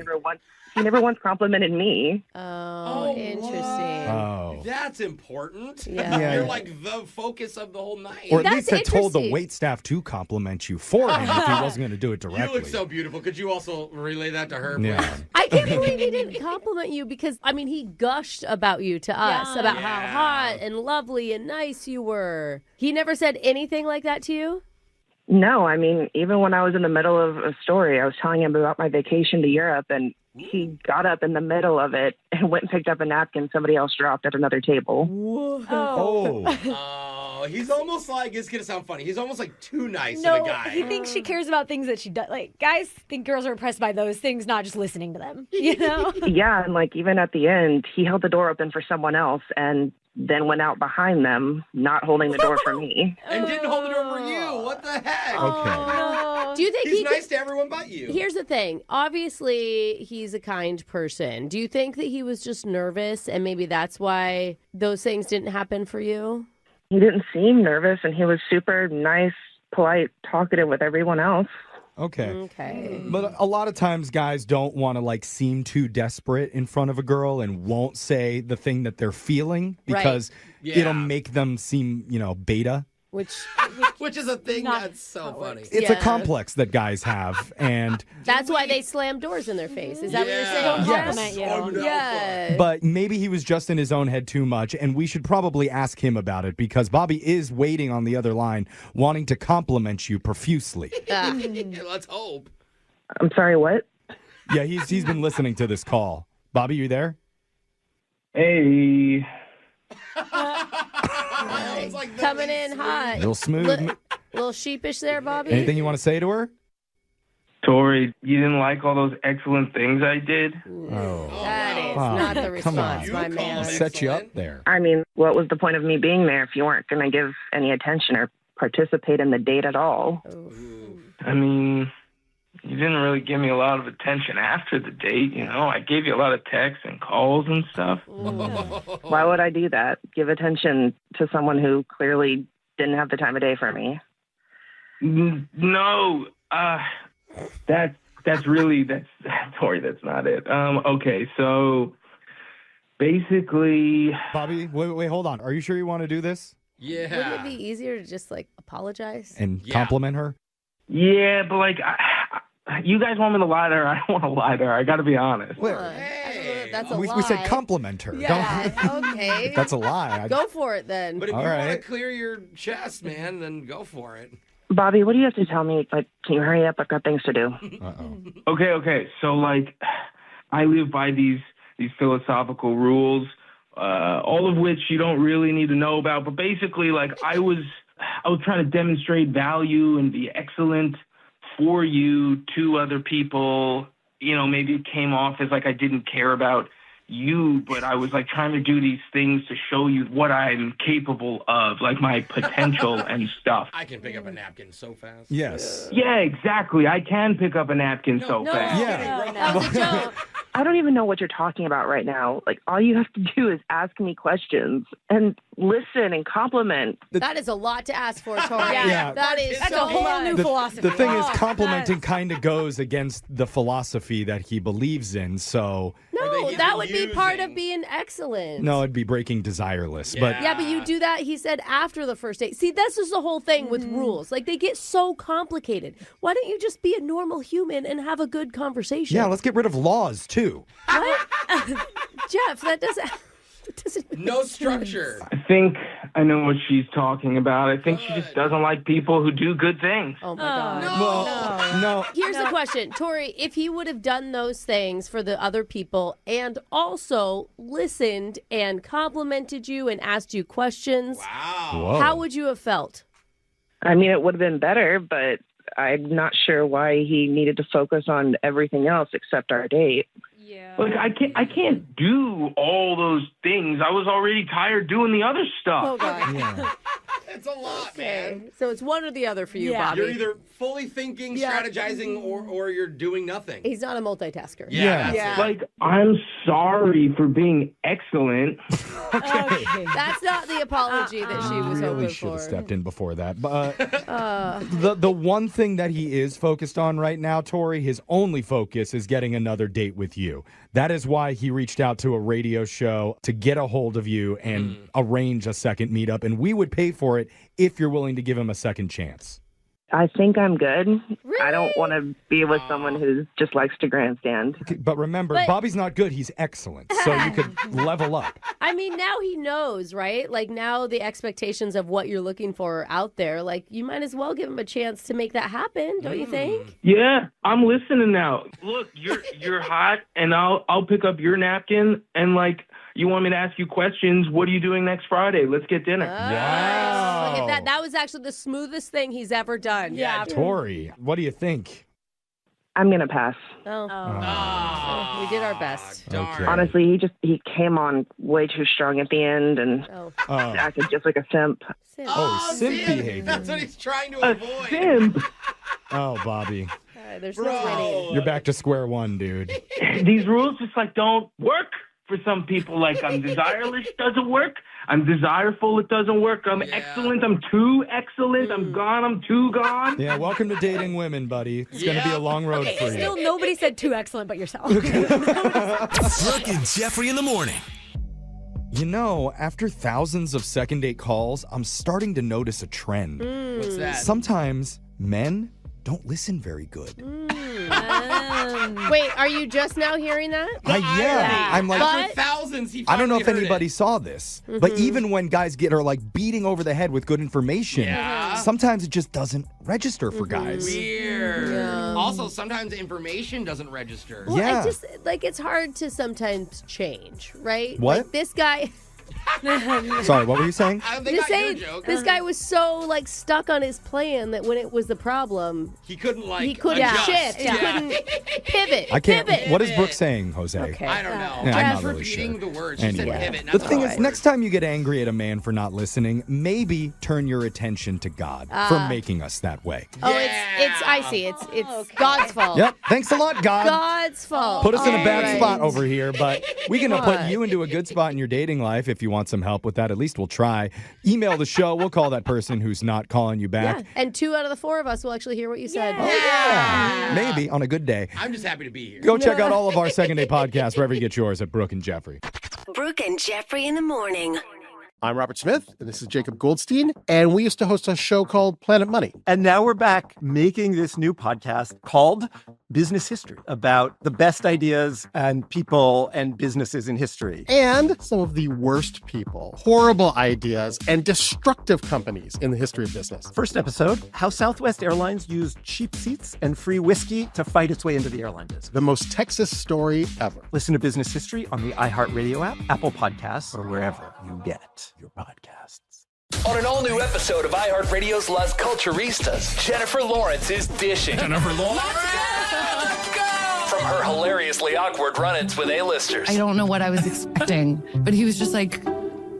He never once complimented me. Oh, interesting. Oh. That's important. Yeah. You're like the focus of the whole night. Or at least had told the wait staff to compliment you for him if he wasn't going to do it You directly. look so beautiful. Could you also relay that to her, please? Yeah. I can't believe he didn't compliment you because, I mean, he gushed about you to us, about how hot and lovely and nice you were. He never said anything like that to you? No, I mean, even when I was in the middle of a story, I was telling him about my vacation to Europe, and he got up in the middle of it and went and picked up a napkin somebody else dropped at another table. Oh, he's almost like, it's going to sound funny, he's almost like too nice of a guy. he thinks she cares about things that she does. Like, guys think girls are impressed by those things, not just listening to them. You know? Yeah, and like even at the end, he held the door open for someone else and then went out behind them, not holding the door for me. And didn't hold it over you. What the heck? Okay. Do you think he's he nice to everyone but you? Here's the thing. Obviously, he's a kind person. Do you think that he was just nervous and maybe that's why those things didn't happen for you? He didn't seem nervous, and he was super nice, polite, talkative with everyone else. Okay. But a lot of times guys don't want to like seem too desperate in front of a girl and won't say the thing that they're feeling because it'll make them seem, beta. Which is a thing that's so funny. It's a complex that guys have, and That's why they slam doors in their face. Is that what you're saying? Don't Yes. compliment you. Yeah. but maybe he was just in his own head too much, and we should probably ask him about it because Bobby is waiting on the other line, wanting to compliment you profusely. Let's hope. I'm sorry, what? Yeah, he's been listening to this call. Bobby, you there? Hey. Coming in hot. Real smooth. Little sheepish there, Bobby. Anything you want to say to her? Tori, you didn't like all those excellent things I did? That is not the response, my man. Set you up there. I mean, what was the point of me being there if you weren't going to give any attention or participate in the date at all? I mean, you didn't really give me a lot of attention after the date, you know? I gave you a lot of texts and calls and stuff. Why would I do that? Give attention to someone who clearly didn't have the time of day for me? No, Tori, that's not it. Okay, so basically... Bobby, wait, hold on. Are you sure you want to do this? Yeah. Wouldn't it be easier to just apologize? And compliment her? Yeah, but you guys want me to lie to her? I don't want to lie to her. I got to be honest. That's a lie. We said compliment her. Yeah, okay. That's a lie. Go for it then. But if All you want right. to clear your chest, man, then go for it. Bobby, what do you have to tell me? Can you hurry up? I've got things to do. Okay. So, I live by these philosophical rules, all of which you don't really need to know about. But basically, I was trying to demonstrate value and be excellent for you to other people. You know, maybe it came off as I didn't care about you, but I was trying to do these things to show you what I'm capable of, my potential and stuff. I can pick up a napkin so fast. Yes. Yeah, exactly. I can pick up a napkin so fast. That was a joke. I don't even know what you're talking about right now. All you have to do is ask me questions and listen and compliment. That is a lot to ask for, Tori. Yeah. That's a whole new philosophy. The thing is, complimenting kind of goes against the philosophy that he believes in, so... No, that would be part of being excellent. No, it'd be breaking desireless. But Yeah, but you do that, he said, after the first date. See, this is the whole thing with rules. They get so complicated. Why don't you just be a normal human and have a good conversation? yeah, let's get rid of laws, too. What? Jeff, that doesn't... No structure. I think I know what she's talking about. I think she just doesn't like people who do good things. Oh, my God. No. Here's the question. Tori, if he would have done those things for the other people and also listened and complimented you and asked you questions, how would you have felt? I mean, it would have been better, but I'm not sure why he needed to focus on everything else except our date. Yeah. I can't do all those things. I was already tired doing the other stuff. Oh, God. Yeah. It's a lot, man. So it's one or the other for you, Bobby. You're either fully thinking, strategizing, or you're doing nothing. He's not a multitasker. Yeah. I'm sorry for being excellent. Okay. That's not the apology that she was Really hoping should have for. stepped in before that. But the one thing that he is focused on right now, Tori, his only focus is getting another date with you. That is why he reached out to a radio show to get a hold of you and arrange a second meetup. And we would pay for it if you're willing to give him a second chance. I think I'm good. Really? I don't want to be with someone who just likes to grandstand. Okay, but remember, Bobby's not good. He's excellent. So you could level up. I mean, now he knows, right? Now the expectations of what you're looking for are out there. You might as well give him a chance to make that happen, don't you think? Yeah, I'm listening now. Look, you're hot, and I'll pick up your napkin, and you want me to ask you questions. What are you doing next Friday? Let's get dinner. Wow. Look at that. That was actually the smoothest thing he's ever done. Yeah. Tori, what do you think? I'm going to pass. Oh. We did our best. Okay. Honestly, he came on way too strong at the end and acted just like a simp. Simp behavior. That's what he's trying to avoid. Simp? Oh, Bobby. There's no winning. You're back to square one, dude. These rules just don't work for some people. I'm desireless, doesn't work. I'm desireful, it doesn't work. I'm excellent, I'm too excellent. I'm gone, I'm too gone. Yeah, welcome to dating women, buddy. It's going to be a long road for you. Still, nobody said too excellent but yourself. Brooke and Jeffrey in the morning. You know, after thousands of second date calls, I'm starting to notice a trend. What's that? Sometimes men don't listen very good. Wait, are you just now hearing that? Yeah. I'm After thousands, he I don't know if finally heard anybody saw this, but even when guys are beating over the head with good information, sometimes it just doesn't register for guys. Weird. weird. Yeah. Also, sometimes information doesn't register. Well, I just, like, it's hard to sometimes change, right? What? Like, this guy... Sorry, what were you saying? Just saying, this guy was so, like, stuck on his plan that when it was the problem... He couldn't, like, He couldn't adjust. shift. Yeah. He couldn't pivot. I can't. Pivot. What is Brooke saying, Jose? Okay. I don't know. Yeah, I'm not really repeating sure. the words. She said pivot, not The thing the is, word. next time you get angry at a man for not listening, maybe turn your attention to God for making us that way. Oh, it's I see. It's God's fault. Yep. Thanks a lot, God. God's fault. Put us in a bad All spot right. over here, but we can put you into a good spot in your dating life if you want some help with that. At least we'll try. Email the show. We'll call that person who's not calling you back. Yeah, and 2 out of the 4 of us will actually hear what you said. Yeah. Maybe on a good day. I'm just happy to be here. Go check out all of our Second Day podcasts wherever you get yours at Brooke and Jeffrey. Brooke and Jeffrey in the morning. I'm Robert Smith, and this is Jacob Goldstein, and we used to host a show called Planet Money. And now we're back making this new podcast called Business History about the best ideas and people and businesses in history. And some of the worst people, horrible ideas, and destructive companies in the history of business. First episode, how Southwest Airlines used cheap seats and free whiskey to fight its way into the airline business. The most Texas story ever. Listen to Business History on the iHeartRadio app, Apple Podcasts, or wherever you get your podcasts. On an all-new episode of iHeartRadio's Las Culturistas, Jennifer Lawrence is dishing. Jennifer Lawrence? From her hilariously awkward run-ins with A-listers. I don't know what I was expecting, but he was just like,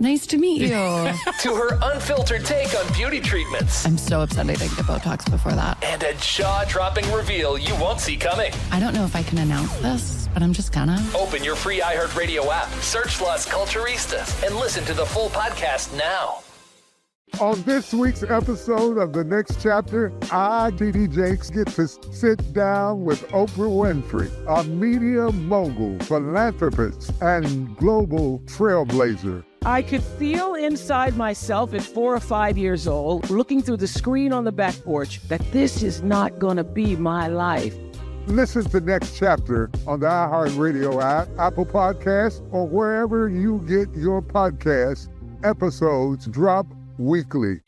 nice to meet you. To her unfiltered take on beauty treatments. I'm so upset I didn't get Botox before that. And a jaw-dropping reveal you won't see coming. I don't know if I can announce this, but I'm just gonna. Open your free iHeartRadio app, search Las Culturistas, and listen to the full podcast now. On this week's episode of The Next Chapter, I, TD Jakes, get to sit down with Oprah Winfrey, a media mogul, philanthropist, and global trailblazer. I could feel inside myself at 4 or 5 years old, looking through the screen on the back porch, that this is not going to be my life. Listen to Next Chapter on the iHeartRadio app, Apple Podcasts, or wherever you get your podcasts. Episodes drop weekly.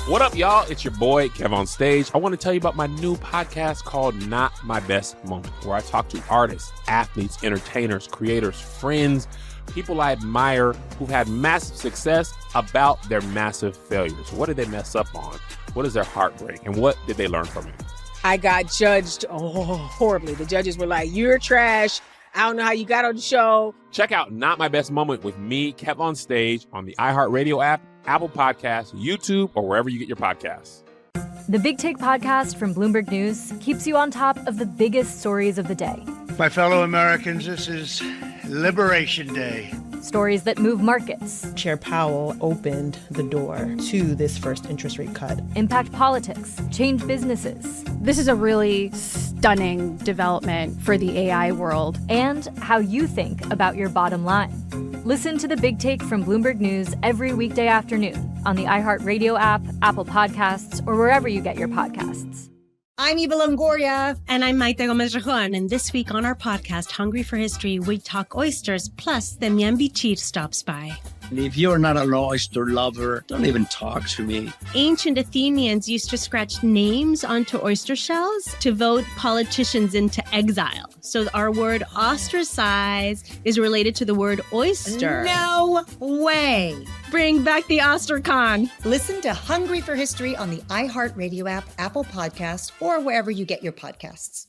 What up, y'all? It's your boy, Kev on Stage. I want to tell you about my new podcast called Not My Best Moment, where I talk to artists, athletes, entertainers, creators, friends, people I admire who've had massive success about their massive failures. What did they mess up on? What is their heartbreak? And what did they learn from it? I got judged horribly. The judges were like, you're trash. I don't know how you got on the show. Check out Not My Best Moment with me, Kev on Stage, on the iHeartRadio app, Apple Podcasts, YouTube, or wherever you get your podcasts. The Big Take podcast from Bloomberg News keeps you on top of the biggest stories of the day. My fellow Americans, this is Liberation Day. Stories that move markets, Chair Powell opened the door to this first interest rate cut. impact politics, change businesses, This is a really stunning development for the AI world. and how you think about your bottom line. Listen to The Big Take from Bloomberg News every weekday afternoon on the iHeartRadio app, Apple Podcasts, or wherever you get your podcasts. I'm Eva Longoria. And I'm Maite Gomez-Rejon. And this week on our podcast, Hungry for History, we talk oysters, plus the Miambichir stops by. If you're not an oyster lover, don't even talk to me. Ancient Athenians used to scratch names onto oyster shells to vote politicians into exile. So our word ostracize is related to the word oyster. No way. Bring back the Ostercon. Listen to Hungry for History on the iHeartRadio app, Apple Podcasts, or wherever you get your podcasts.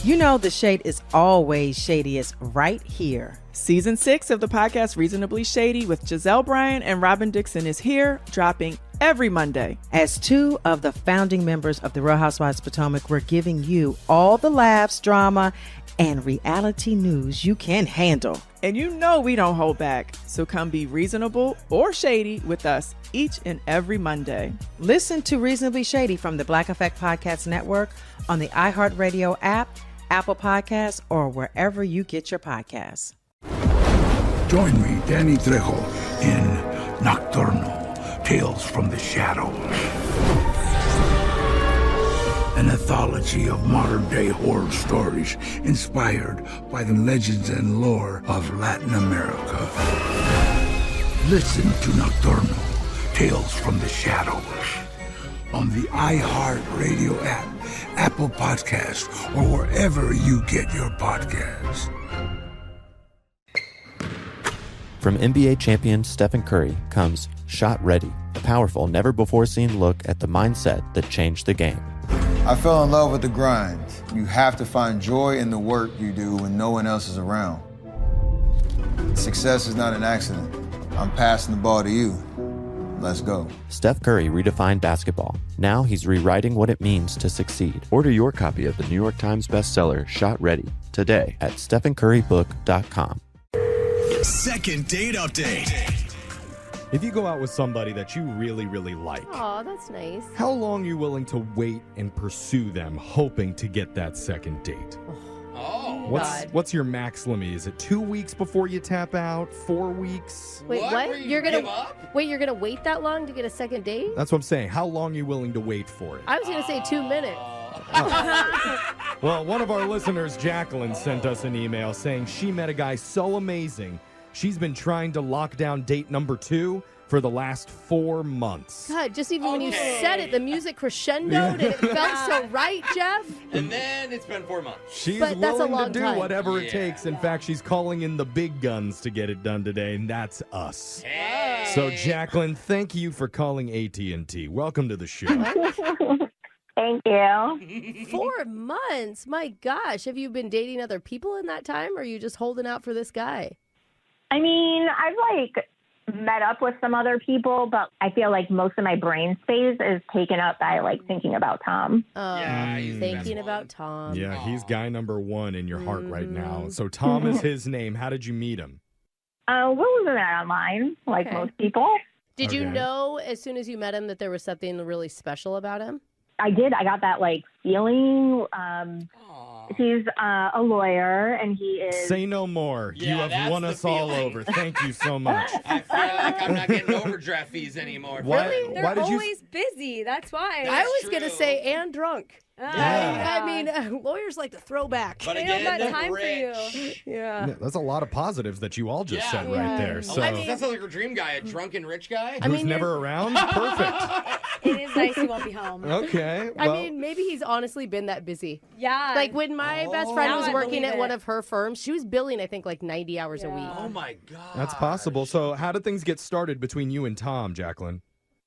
You know the shade is always shadiest right here. Season 6 of the podcast Reasonably Shady with Giselle Bryan and Robin Dixon is here, dropping every Monday. As 2 of the founding members of the Real Housewives of Potomac, we're giving you all the laughs, drama, and reality news you can handle. And you know we don't hold back, so come be reasonable or shady with us each and every Monday. Listen to Reasonably Shady from the Black Effect Podcast Network on the iHeartRadio app, Apple Podcasts, or wherever you get your podcasts. Join me, Danny Trejo, in Nocturnal, Tales from the Shadows. An anthology of modern-day horror stories inspired by the legends and lore of Latin America. Listen to Nocturnal, Tales from the Shadows on the iHeartRadio app, Apple Podcasts, or wherever you get your podcasts. From NBA champion Stephen Curry comes Shot Ready, a powerful, never-before-seen look at the mindset that changed the game. I fell in love with the grind. You have to find joy in the work you do when no one else is around. Success is not an accident. I'm passing the ball to you. Let's go. Steph Curry redefined basketball. Now he's rewriting what it means to succeed. Order your copy of the New York Times bestseller, Shot Ready, today at stephencurrybook.com. Second date update. If you go out with somebody that you really, really like, Oh, that's nice. how long are you willing to wait and pursue them, hoping to get that second date? Oh. What's your max limit? Is it 2 weeks before you tap out? 4 weeks? Wait, what? Were you You're gonna give up? wait? You're gonna wait that long to get a second date? That's what I'm saying. How long are you willing to wait for it? I was gonna say 2 minutes. Well, one of our listeners, Jacqueline, sent us an email saying she met a guy so amazing, she's been trying to lock down date number 2 for the last 4 months. God, just even when you said it, the music crescendoed and it felt so right, Jeff. And then it's been 4 months. She's But that's a willing to long do time. whatever it takes. In fact, she's calling in the big guns to get it done today, and that's us. Hey. So, Jacqueline, thank you for calling AT&T. Welcome to the show. Thank you. 4 months? My gosh. Have you been dating other people in that time, or are you just holding out for this guy? I mean, I've met up with some other people, but I feel like most of my brain space is taken up by thinking about Tom. Thinking about Tom. Yeah, he's guy number 1 in your heart right now. So Tom is his name. How did you meet him? We was online, like Okay. most people. Did you Okay. know as soon as you met him that there was something really special about him? I did. I got that feeling. He's a lawyer, and he is. Say no more. Yeah, you have that's won the us all feeling. over. Thank you so much. I feel like I'm not getting overdraft fees anymore. Why- They're why did you- always busy. That's why. I was going to say, and drunk. I mean, lawyers like to throw back. But They again, don't got they're time for rich. you. Yeah. Yeah, that's a lot of positives that you all just said right Yeah. there. So, That sounds like a dream guy, a drunken rich guy. who's never around? Perfect. It is nice he won't be home. Okay. I well- mean, maybe he's honestly been that busy. Yeah. Like when my best friend Now was I working believe at one it. of her firms, she was billing, I think, 90 hours a week. Oh my god. That's possible. So, how did things get started between you and Tom, Jacqueline?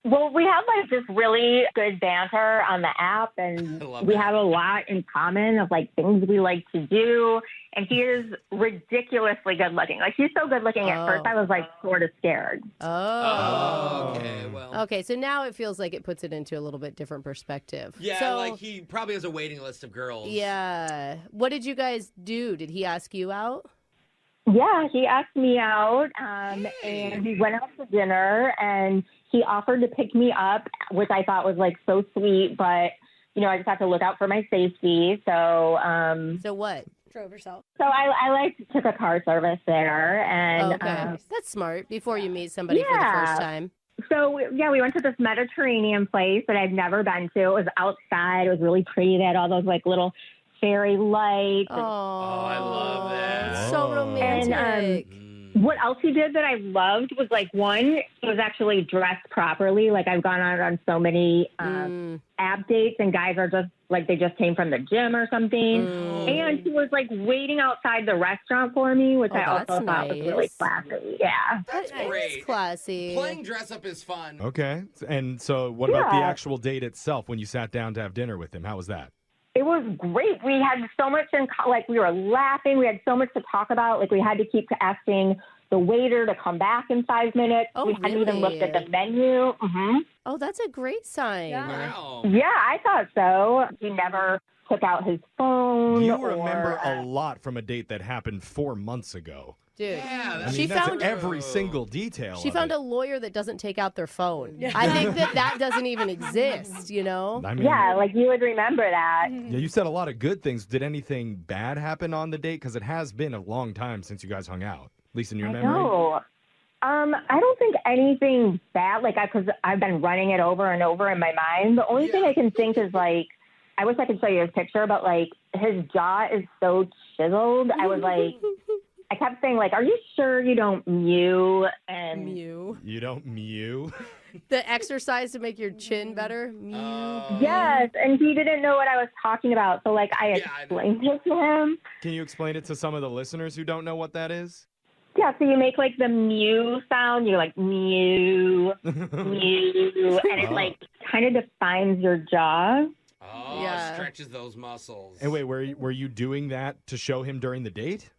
Well, we have just really good banter on the app, and we have a lot in common of things we like to do. And he is ridiculously good looking. He's so good looking. At first, I was sort of scared. Okay, well. Okay, so now it feels like it puts it into a little bit different perspective. Yeah, So, he probably has a waiting list of girls. yeah. What did you guys do? Did he ask you out? Yeah, he asked me out, and we went out to dinner, and he offered to pick me up, which I thought was so sweet, but I just have to look out for my safety. So, So what? Drove yourself. so I took a car service there, and Okay. That's smart before you meet somebody for the Yeah. first time. So we went to this Mediterranean place that I'd never been to. It was outside. It was really pretty. They had all those little fairy lights. Oh, I love that. So romantic. And what else he did that I loved was one, he was actually dressed properly. I've gone out on so many app dates, and guys are just they just came from the gym or something. And he was waiting outside the restaurant for me, which Oh, I also that's thought was really nice. classy. Yeah. That's great. It's classy. Playing dress up is fun. Okay. And so, what about the Yeah. actual date itself when you sat down to have dinner with him? How was that? It was great. We had so much we were laughing. We had so much to talk about. We had to keep asking the waiter to come back in 5 minutes. Oh, we hadn't even really? looked at the menu. Mm-hmm. Oh, that's a great sign. Wow. Yeah, I thought so. He never took out his phone. You or, remember a lot from a date that happened 4 months ago. Dude, I she mean, that's found every single detail. She of found it. a lawyer that doesn't take out their phone. I think that doesn't even exist, I mean, yeah, you would remember that. Yeah, you said a lot of good things. Did anything bad happen on the date? Because it has been a long time since you guys hung out, at least in your memory. No. I don't think anything bad, because I've been running it over and over in my mind. The only thing I can think is, I wish I could show you his picture, but, his jaw is so chiseled. I was I kept saying, are you sure you don't mew? And mew. You don't mew? The exercise to make your chin better? Yes, and he didn't know what I was talking about. So, like, I explained it to him. Can you explain it to some of the listeners who don't know what that is? Yeah, so you make, like, the mew sound. You're like, mew, mew. And it, like, kind of defines your jaw. Oh, stretches those muscles. And wait, were you doing that to show him during the date?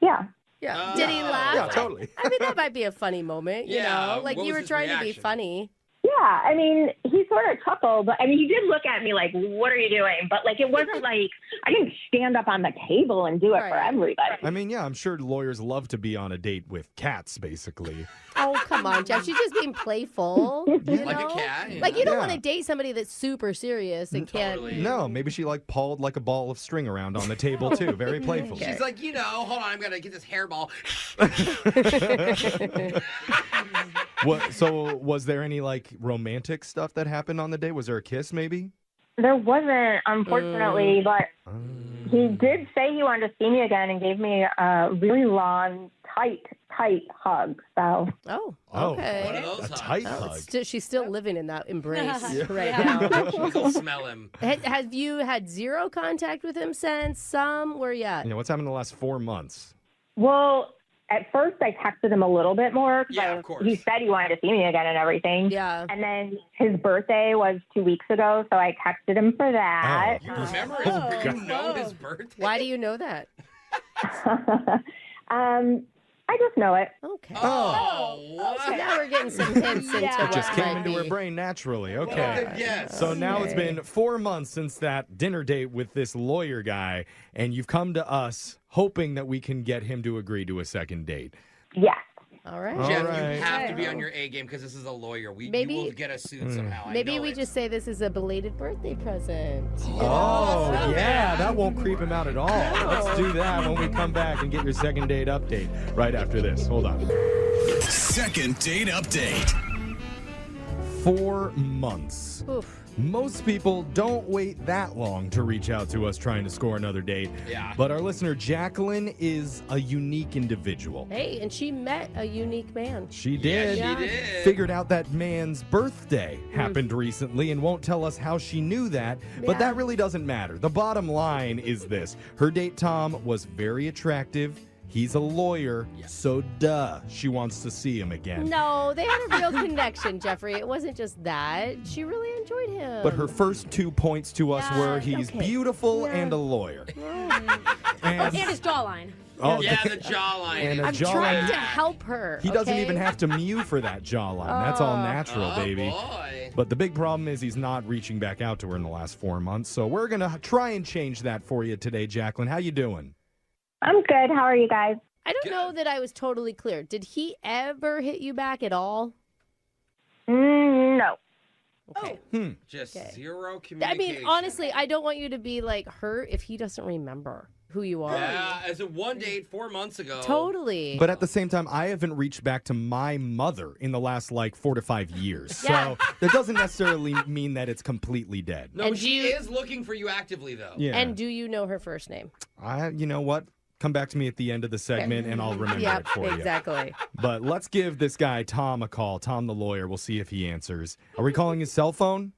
Yeah. Yeah. Did he laugh? Yeah, totally. I mean, that might be a funny moment, you know? Like, you were trying to be funny. Yeah, I mean, he sort of chuckled, but I mean, he did look at me like, what are you doing? But like, it wasn't like, I didn't stand up on the table and do it for everybody. I mean, yeah, I'm sure lawyers love to be on a date with cats, basically. Oh, come on, Jeff. She's just being playful. You Like know? a cat. Like, you don't Yeah. want to date somebody that's super serious and can't. No, maybe she like pawed like a ball of string around on the table too. Very playful. She's like, hold on, I'm going to get this hairball. So was there any like romantic stuff that happened on the date? Was there a kiss maybe? There wasn't, unfortunately, but he did say he wanted to see me again and gave me a really long, tight hug. So. Oh, Oh, okay. One of those a tight Oh, hug. she's still living in that embrace Yeah. right now. She'll smell him. Have you had zero contact with him since? Some? Where you at? You know, what's happened in the last 4 months? Well, at first I texted him a little bit more. Yeah, of course. He said he wanted to see me again and everything. Yeah. And then his birthday was 2 weeks ago, so I texted him for that. You remember his birthday? You know his birthday? Why do you know that? I just know it. Okay. Oh, what? So now we're getting some hints into It what just came might into be. her brain naturally. Okay. Yes. So now it's been 4 months since that dinner date with this lawyer guy, and you've come to us hoping that we can get him to agree to a second date. Yes. All right. All Jeff, right. you have to be on your A game because this is a lawyer. Maybe- you will get a suit somehow. Maybe we just say this is a belated birthday present. Oh, yeah, that won't creep him out at all. Let's do that when we come back and get your second date update right after this. Hold on. Second date update. 4 months. Oof. Most people don't wait that long to reach out to us trying to score another date. Yeah. But our listener, Jacqueline, is a unique individual. Hey, and she met a unique man. She did. Yeah, she did. Figured out that man's birthday happened recently and won't tell us how she knew that. But Yeah. that really doesn't matter. The bottom line is this. Her date, Tom, was very attractive. He's a lawyer, so duh, she wants to see him again. No, they had a real connection, Jeffrey. It wasn't just that. She really enjoyed him. But her first 2 points to us Yeah, were he's okay. beautiful and a lawyer. And his jawline. Oh, Yeah, the jawline. And a I'm jawline. trying to help her. He doesn't okay? even have to mew for that jawline. That's all natural, baby. Boy. But the big problem is he's not reaching back out to her in the last 4 months. So we're going to try and change that for you today, Jacqueline. How you doing? I'm good. How are you guys? I don't know that I was totally clear. Did he ever hit you back at all? No. Okay. Just Okay. zero I communication. mean, honestly, I don't want you to be like hurt if he doesn't remember who you are. Yeah, as a one date 4 months ago. Totally. But at the same time, I haven't reached back to my mother in the last like 4 to 5 years. Yeah. So that doesn't necessarily mean that it's completely dead. No, And she you- is looking for you actively, though. Yeah. And do you know her first name? You know what? Come back to me at the end of the segment and I'll remember Yep, it for you. exactly. But let's give this guy, Tom, a call. Tom, the lawyer. We'll see if he answers. Are we calling his cell phone?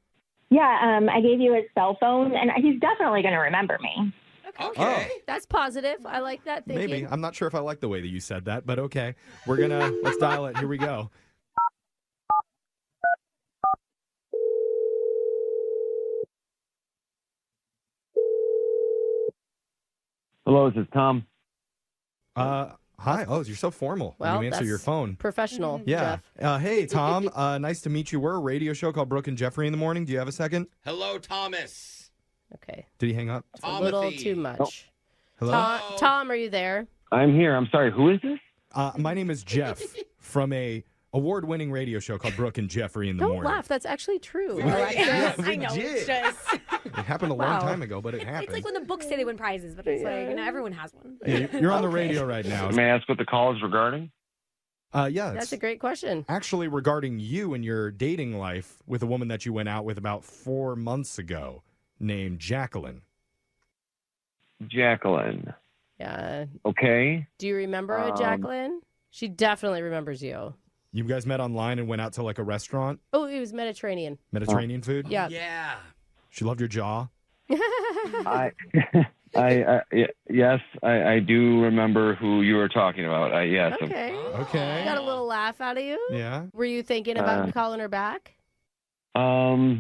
Yeah, I gave you his cell phone, and he's definitely going to remember me. Okay. That's positive. I like that thinking. Maybe. I'm not sure if I like the way that you said that, but okay. Let's dial it. Here we go. Hello, this is Tom. Hi. Oh, you're so formal when Well, you answer your that's phone. Professional. Yeah. Jeff. Hey, Tom. Nice to meet you. We're a radio show called Brooke and Jeffrey in the morning. Do you have a second? Hello, Thomas. Okay. Did he hang up? It's a little Tomothy. too much. Hello? Tom, are you there? I'm here. I'm sorry. Who is this? My name is Jeff from a award-winning radio show called Brooke and Jeffrey in the Don't morning. laugh. That's actually true. Yeah, I know. It's just. It happened a long time ago, but it happened. It's like when the books say they win prizes, but it's like, everyone has one. Yeah, you're on the radio right now. May I ask what the call is regarding? Yeah, That's a great question. actually regarding you and your dating life with a woman that you went out with about 4 months ago named Jacqueline. Jacqueline. Yeah. Okay. Do you remember Um, Jacqueline? She definitely remembers you. You guys met online and went out to like a restaurant? Oh, it was Mediterranean. Mediterranean food? Yeah. Yeah. She loved your jaw? Yes, I do remember who you were talking about. Yes. Okay. Okay. Got a little laugh out of you? Yeah. Were you thinking about calling her back? I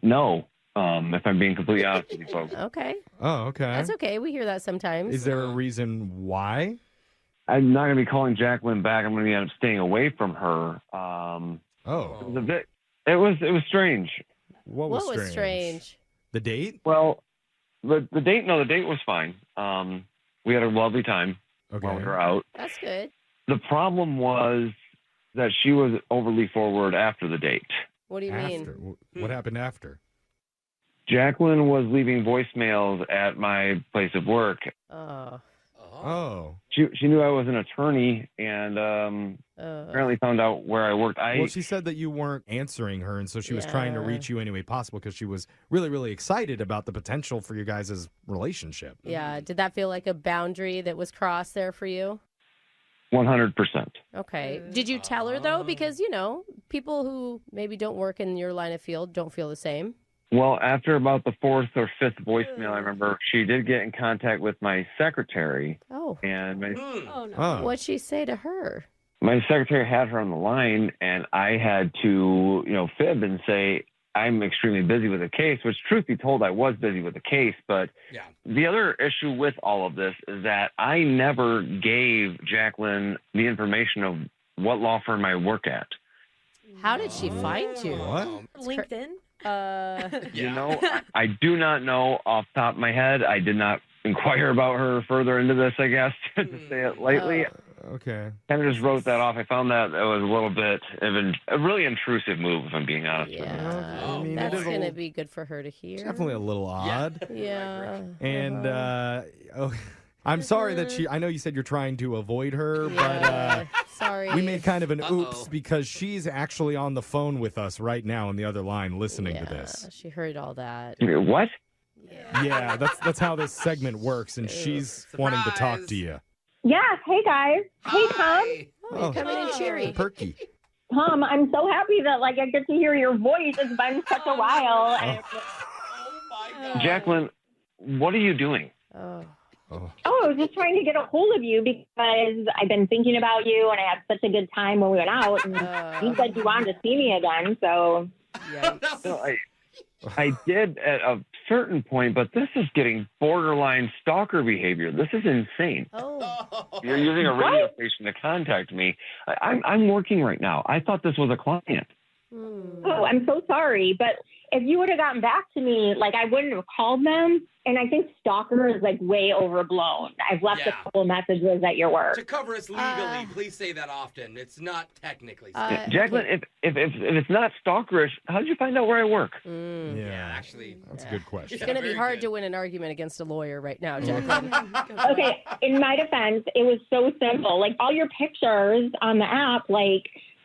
no. If I'm being completely honest with you folks. Okay. Oh, okay. That's okay. We hear that sometimes. Is there a reason why? I'm not going to be calling Jacqueline back. I'm going to end up staying away from her. It was strange. What was strange? The date? Well, the date was fine. We had a lovely time while we were out. That's good. The problem was that she was overly forward after the date. What do you mean? What happened after? Jacqueline was leaving voicemails at my place of work. Oh. She knew I was an attorney and apparently found out where I worked. Well, she said that you weren't answering her, and so she was trying to reach you any way possible because she was really, really excited about the potential for you guys' relationship. Yeah. Did that feel like a boundary that was crossed there for you? 100%. Okay. Did you tell her, though? Because, people who maybe don't work in your line of field don't feel the same. Well, after about the fourth or fifth voicemail, I remember she did get in contact with my secretary. Oh. And What'd she say to her? My secretary had her on the line, and I had to, fib and say, I'm extremely busy with a case, which truth be told, I was busy with the case. But the other issue with all of this is that I never gave Jacqueline the information of what law firm I work at. How did she find you? What? LinkedIn? I do not know off the top of my head. I did not inquire about her further into this, I guess, to say it lightly. Okay. Kind of just wrote that off. I found that it was a little bit of a really intrusive move, if I'm being honest with you. I mean, That's going to be good for her to hear. Definitely a little odd. Yeah. And I'm sorry that I know you said you're trying to avoid her, but sorry. We made kind of an oops because she's actually on the phone with us right now on the other line listening to this. She heard all that. What? Yeah, that's how this segment works, and she's wanting to talk to you. Yeah. Hey, guys. Hey, Tom. Oh, you're coming in cheery. Perky. Tom, I'm so happy that I get to hear your voice. It's been such a while. Jacqueline, what are you doing? I was just trying to get a hold of you because I've been thinking about you, and I had such a good time when we went out. And you said you wanted to see me again, so. I did at a certain point, but this is getting borderline stalker behavior. This is insane. You're using a radio station to contact me. I'm working right now. I thought this was a client. Oh, I'm so sorry, but if you would have gotten back to me, I wouldn't have called them. And I think stalker is way overblown. I've left a couple messages at your work. To cover us legally, please say that often. It's not technically. Jacqueline, if it's not stalkerish, how did you find out where I work? Yeah, actually, that's a good question. It's going to be hard to win an argument against a lawyer right now, Jacqueline. Okay, in my defense, it was so simple. All your pictures on the app,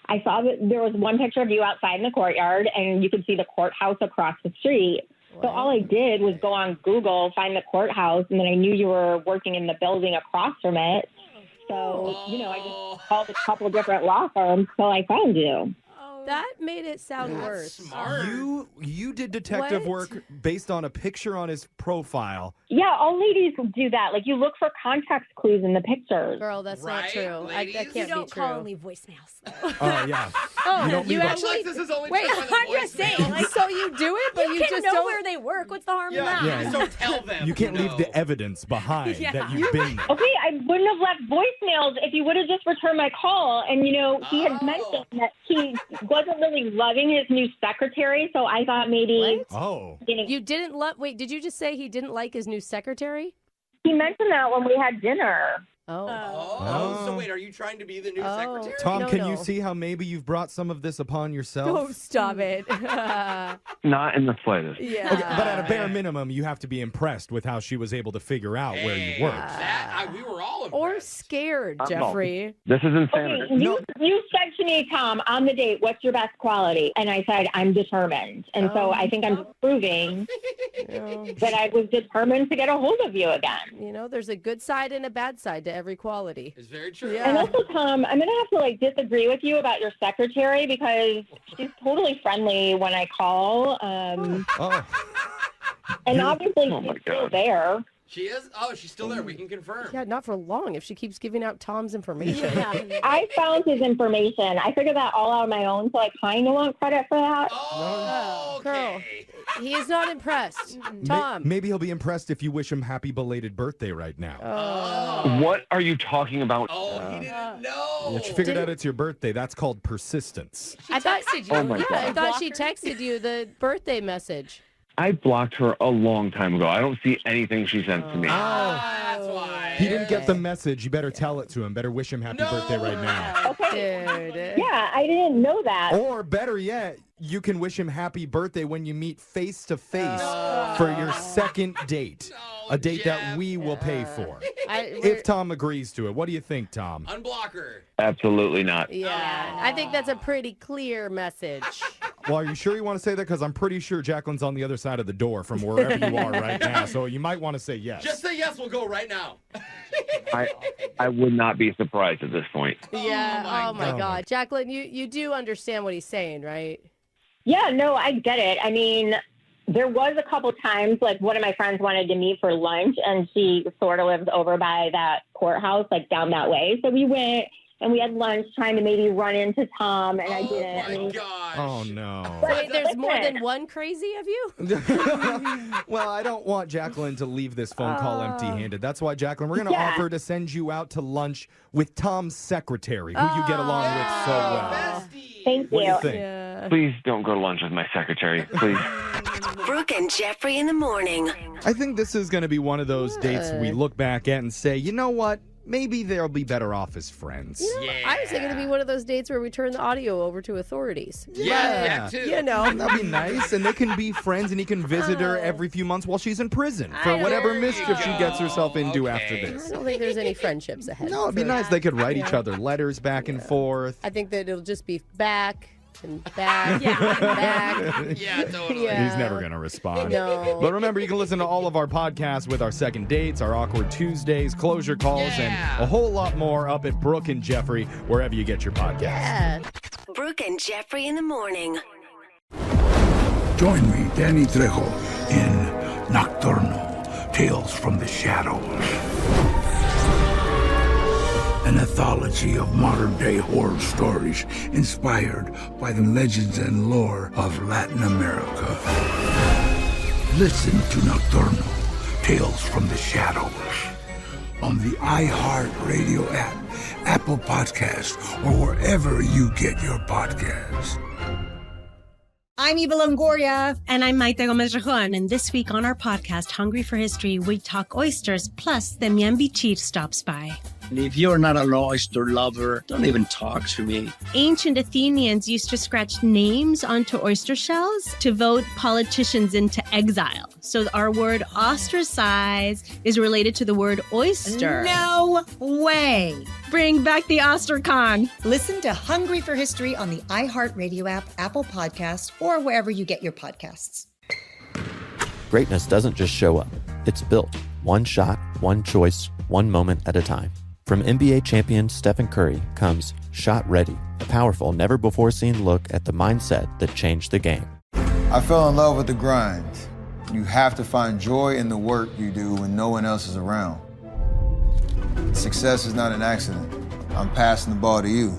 I saw that there was one picture of you outside in the courtyard, and you could see the courthouse across the street. So all I did was go on Google, find the courthouse, and then I knew you were working in the building across from it. So, I just called a couple of different law firms till I found you. That made it sound worse. Smart. You did detective work based on a picture on his profile. Yeah, all ladies do that. You look for context clues in the pictures. Girl, that's not true. That can't be true. You don't call and leave voicemails, though. Oh, yeah. You actually... Alexis is only Wait, I'm just saying. So you do it, but you can just know don't... where they work. What's the harm in that? Yeah. Just don't tell them. You can't leave the evidence behind that you've been there. Okay, I wouldn't have left voicemails if you would have just returned my call. And, he had mentioned that he wasn't really loving his new secretary, so I thought maybe... Oh. You didn't love... Wait, did you just say he didn't like his new secretary? He mentioned that when we had dinner. So wait, are you trying to be the new secretary? Tom, can you see how maybe you've brought some of this upon yourself? Oh, stop it. Not in the slightest. Yeah. Okay, but at a bare minimum, you have to be impressed with how she was able to figure out where you worked. We were all impressed. Or scared, Jeffrey. This is insanity. Okay, you said to me, Tom, on the date, what's your best quality? And I said, I'm determined. And so I think I'm proving that I was determined to get a hold of you again. There's a good side and a bad side to every quality. It's very true. Yeah. And also, Tom, I'm going to have to disagree with you about your secretary because she's totally friendly when I call. And obviously she's still there. She is? Oh, she's still there. We can confirm. Yeah, not for long if she keeps giving out Tom's information. I found his information. I figured that all out on my own, so I kind of want credit for that. Oh, girl. He is not impressed. Tom. Maybe he'll be impressed if you wish him happy belated birthday right now. What are you talking about? Oh, he didn't know. Yeah, she figured out it's your birthday. That's called persistence. I thought texted you. Oh, my God. I thought she texted you the birthday message. I blocked her a long time ago. I don't see anything she sent to me. That's why. He didn't get the message. You better tell it to him. Better wish him happy birthday right now. Okay. Yeah, I didn't know that. Or better yet, you can wish him happy birthday when you meet face to face for your second date. A date that we will pay for. If Tom agrees to it. What do you think, Tom? Unblock her. Absolutely not. Yeah, I think that's a pretty clear message. Well, are you sure you want to say that? Because I'm pretty sure Jacqueline's on the other side of the door from wherever you are right now. So you might want to say yes. Just say yes. We'll go right now. I would not be surprised at this point. Yeah. Oh my God. Jacqueline, you do understand what he's saying, right? Yeah, no, I get it. I mean, there was a couple times, like, one of my friends wanted to meet for lunch, and she sort of lives over by that courthouse, like, down that way. So we went, and we had lunch trying to maybe run into Tom, and I didn't. Oh, no. Wait, there's more than one crazy of you? Well, I don't want Jacqueline to leave this phone call empty-handed. That's why, Jacqueline, we're going to offer to send you out to lunch with Tom's secretary, who you get along with so well. Thank What do you think? Yeah. Please don't go to lunch with my secretary, please. Brooke and Jeffrey in the morning. I think this is going to be one of those dates we look back at and say, you know what? Maybe they'll be better off as friends. I was thinking it'd be one of those dates where we turn the audio over to authorities. Yeah, too. You know. That'd be nice. And they can be friends, and he can visit her every few months while she's in prison for whatever mischief she gets herself into after this. I don't think there's any friendships ahead. No, it'd be nice. They could write each other letters back and forth. I think that it'll just be back and back and back. Yeah, totally. He's never going to respond. No. But remember, you can listen to all of our podcasts with our second dates, our awkward Tuesdays, closure calls, and a whole lot more up at Brooke and Jeffrey, wherever you get your podcasts. Yeah. Brooke and Jeffrey in the morning. Join me, Danny Trejo, in Nocturnal, Tales from the Shadows. An anthology of modern-day horror stories inspired by the legends and lore of Latin America. Listen to Nocturnal, Tales from the Shadows on the iHeart Radio app, Apple Podcasts, or wherever you get your podcasts. I'm Eva Longoria. And I'm Maite Gomez Rejon. And this week on our podcast, Hungry for History, we talk oysters, plus Demian Bichir stops by. And if you're not an oyster lover, don't even talk to me. Ancient Athenians used to scratch names onto oyster shells to vote politicians into exile. So our word ostracize is related to the word oyster. No way. Bring back the Ostercon. Listen to Hungry for History on the iHeart Radio app, Apple Podcasts, or wherever you get your podcasts. Greatness doesn't just show up. It's built. One shot, one choice, one moment at a time. From NBA champion Stephen Curry comes Shot Ready, a powerful, never-before-seen look at the mindset that changed the game. I fell in love with the grind. You have to find joy in the work you do when no one else is around. Success is not an accident. I'm passing the ball to you.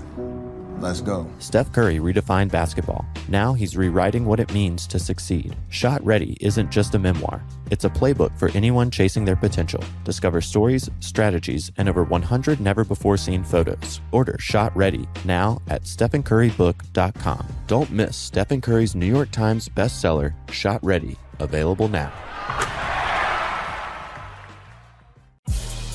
Let's go. Steph Curry redefined basketball. Now he's rewriting what it means to succeed. Shot Ready isn't just a memoir. It's a playbook for anyone chasing their potential. Discover stories, strategies, and over 100 never-before-seen photos. Order Shot Ready now at StephenCurryBook.com. Don't miss Stephen Curry's New York Times bestseller, Shot Ready, available now.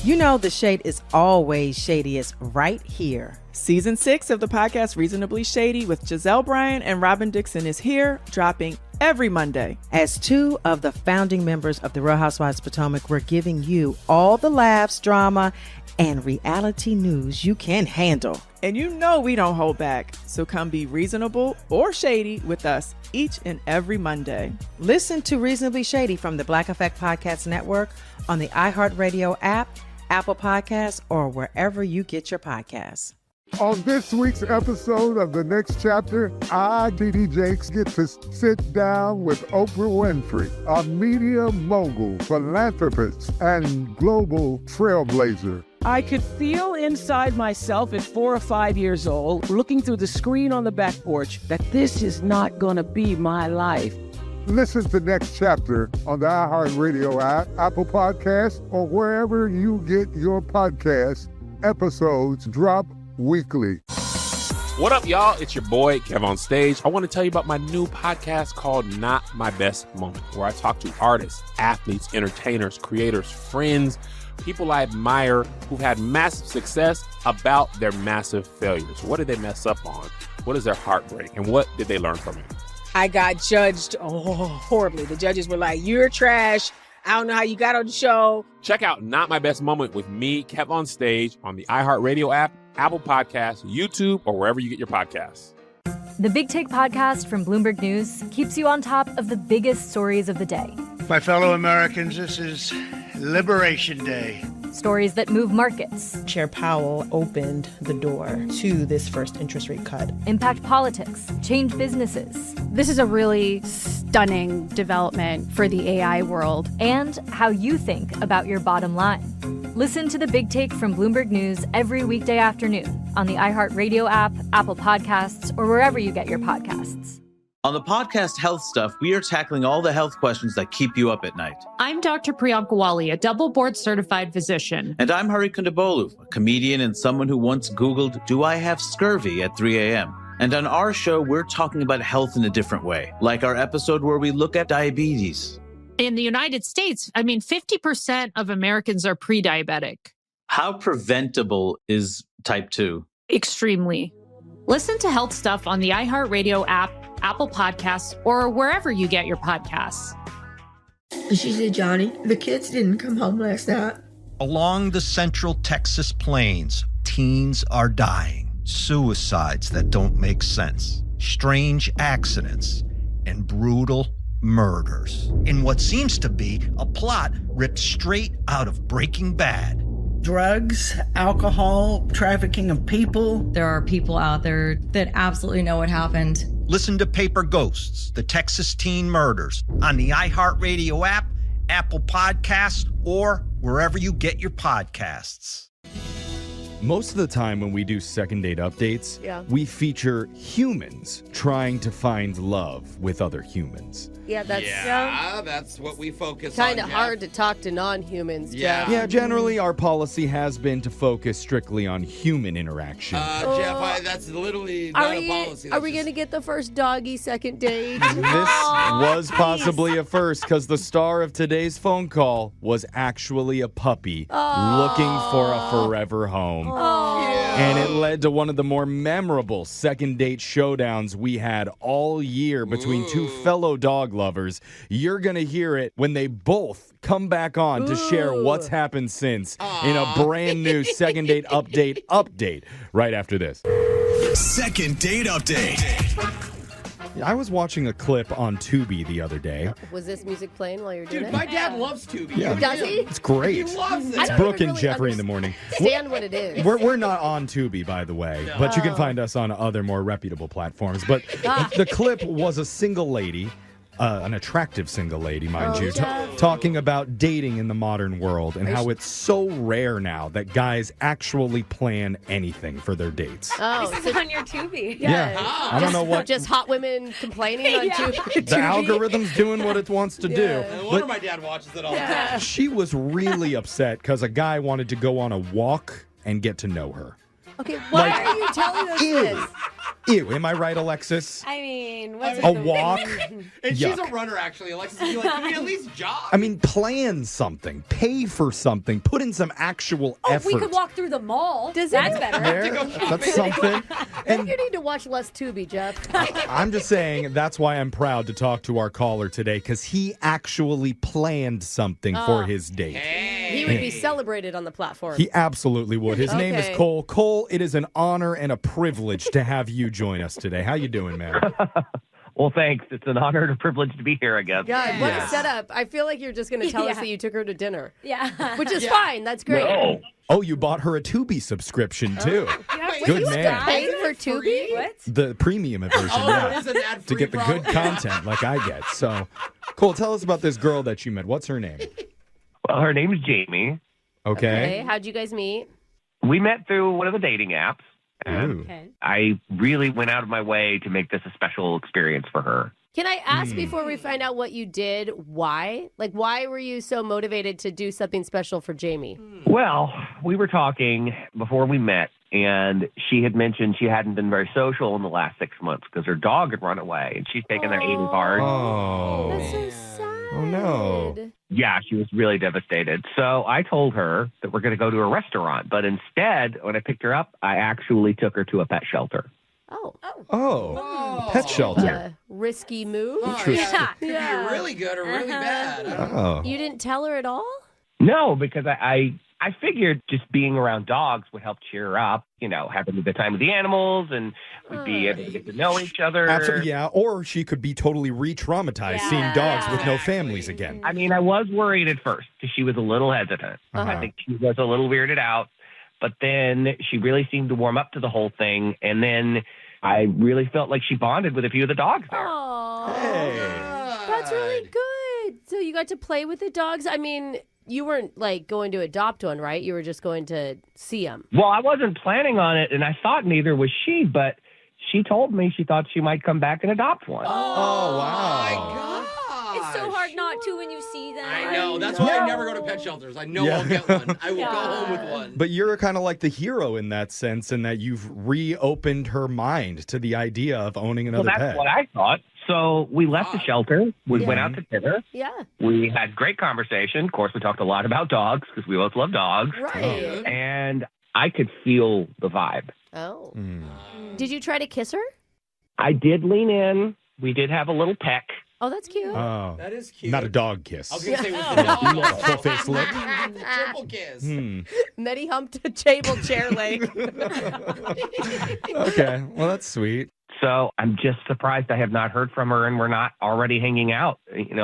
You know the shade is always shadiest right here. Season 6 of the podcast Reasonably Shady with Giselle Bryan and Robin Dixon is here, dropping every Monday. As two of the founding members of the Real Housewives of Potomac, we're giving you all the laughs, drama, and reality news you can handle. And you know we don't hold back, so come be reasonable or shady with us each and every Monday. Listen to Reasonably Shady from the Black Effect Podcast Network on the iHeartRadio app, Apple Podcasts, or wherever you get your podcasts. On this week's episode of The Next Chapter, I, D.D. Jakes, get to sit down with Oprah Winfrey, a media mogul, philanthropist, and global trailblazer. I could feel inside myself at 4 or 5 years old, looking through the screen on the back porch, that this is not going to be my life. Listen to Next Chapter on the iHeartRadio app, Apple Podcasts, or wherever you get your podcasts. Episodes drop weekly. What up, y'all? It's your boy, Kev on Stage. I want to tell you about my new podcast called Not My Best Moment, where I talk to artists, athletes, entertainers, creators, friends, people I admire who've had massive success about their massive failures. What did they mess up on? What is their heartbreak? And what did they learn from it? I got judged horribly. The judges were like, you're trash. I don't know how you got on the show. Check out Not My Best Moment with me, Kev on Stage, on the iHeartRadio app, Apple Podcasts, YouTube, or wherever you get your podcasts. The Big Take podcast from Bloomberg News keeps you on top of the biggest stories of the day. My fellow Americans, this is Liberation Day. Stories that move markets. Chair Powell opened the door to this first interest rate cut. Impact politics, change businesses. This is a really stunning development for the AI world. And how you think about your bottom line. Listen to The Big Take from Bloomberg News every weekday afternoon on the iHeartRadio app, Apple Podcasts, or wherever you get your podcasts. On the podcast Health Stuff, we are tackling all the health questions that keep you up at night. I'm Dr. Priyanka Wali, a double board certified physician. And I'm Hari Kondabolu, a comedian and someone who once Googled, "Do I have scurvy?" at 3 a.m. And on our show, we're talking about health in a different way, like our episode where we look at diabetes. In the United States, 50% of Americans are pre-diabetic. How preventable is type 2? Extremely. Listen to Health Stuff on the iHeartRadio app, Apple Podcasts, or wherever you get your podcasts. She said, Johnny, the kids didn't come home last night. Along the central Texas plains, teens are dying. Suicides that don't make sense. Strange accidents. And brutal murders. In what seems to be a plot ripped straight out of Breaking Bad. Drugs, alcohol, trafficking of people. There are people out there that absolutely know what happened. Listen to Paper Ghosts, the Texas Teen Murders, on the iHeartRadio app, Apple Podcasts, or wherever you get your podcasts. Most of the time when we do second date updates, we feature humans trying to find love with other humans. Yeah, that's what we focus on. Kind of hard to talk to non-humans, Jeff. Yeah, generally our policy has been to focus strictly on human interaction. Jeff, that's literally not a policy. Are we going to get the first doggy second date? This was possibly a first because the star of today's phone call was actually a puppy looking for a forever home. And it led to one of the more memorable second date showdowns we had all year between two fellow dog lovers. You're going to hear it when they both come back on to share what's happened since in a brand new second date update right after this. Second date update. I was watching a clip on Tubi the other day. Was this music playing while you're doing it? Dude, my dad loves Tubi. Yeah. Does he? It's great. He loves it. It's Brooke and Jeffrey in the morning. Understand what it is. We're not on Tubi, by the way, but you can find us on other more reputable platforms. But the clip was a single lady, an attractive single lady, mind you, talking about dating in the modern world and how it's so rare now that guys actually plan anything for their dates. This is on your Tubi. Yeah. I don't know what. Just hot women complaining on Tubi. The algorithm's doing what it wants to do. No wonder my dad watches it all the time. She was really upset because a guy wanted to go on a walk and get to know her. Okay, why are you telling us this? Ew, am I right, Alexis? I mean, what's A walk? And she's a Yuck. runner, actually. Alexis, you're like, can we at least jog? I mean, plan something, pay for something, put in some actual effort. We could walk through the mall. That's better. That's something. And you need to watch less Tubi, Jeff. I'm just saying that's why I'm proud to talk to our caller today, because he actually planned something for his date. He would be celebrated on the platform. He absolutely would. His name is Cole. Cole, it is an honor and a privilege to have you join us today. How you doing, man? Well, thanks. It's an honor and a privilege to be here, I guess. God, what a setup. I feel like you're just going to tell us that you took her to dinner. Yeah. Which is fine. That's great. No. Oh, you bought her a Tubi subscription, too. Good man. Paid for Tubi? What? The premium version, It is an ad-free to get the good content like I get. So, Cole, tell us about this girl that you met. What's her name? Well, her name's Jamie. Okay. How'd you guys meet? We met through one of the dating apps. And Okay. I really went out of my way to make this a special experience for her. Can I ask before we find out what you did, why? Like, why were you so motivated to do something special for Jamie? Well, we were talking before we met, and she had mentioned she hadn't been very social in the last 6 months because her dog had run away, and she's taken that 80 hard. Oh. That's so sad. Oh, no. Yeah, she was really devastated. So I told her that we're going to go to a restaurant. But instead, when I picked her up, I actually took her to a pet shelter. Oh. Pet shelter. Risky move. Yeah. Yeah. You're really good or really bad. I don't know. Oh. You didn't tell her at all? No, because I figured just being around dogs would help cheer her up, having a good time with the animals, and we'd be able to get to know each other. Absolutely, yeah. Or she could be totally re-traumatized seeing dogs with no families again. I mean, I was worried at first because she was a little hesitant. I think she was a little weirded out, but then she really seemed to warm up to the whole thing, and then I really felt like she bonded with a few of the dogs there. Oh, Hey. that's really good. So you got to play with the dogs? I mean, you weren't like going to adopt one, right? You were just going to see them. Well, I wasn't planning on it, and I thought neither was she, but she told me she thought she might come back and adopt one. Oh, wow. My God. It's so hard not to when you see them. I know. That's why I never go to pet shelters. I know I'll get one. I will go home with one. But you're kind of like the hero in that sense, in that you've reopened her mind to the idea of owning another Well, that's pet. what I thought. So we left the shelter. We went out to dinner. Yeah. We had great conversation. Of course, we talked a lot about dogs because we both love dogs. Right. And I could feel the vibe. Oh. Did you try to kiss her? I did lean in. We did have a little peck. Oh, that's cute. Oh. That is cute. Not a dog kiss. I was going to say, with the dog. Full face lick. Triple kiss. Then he humped a table chair leg. Okay, well, that's sweet. So I'm just surprised I have not heard from her and we're not already hanging out,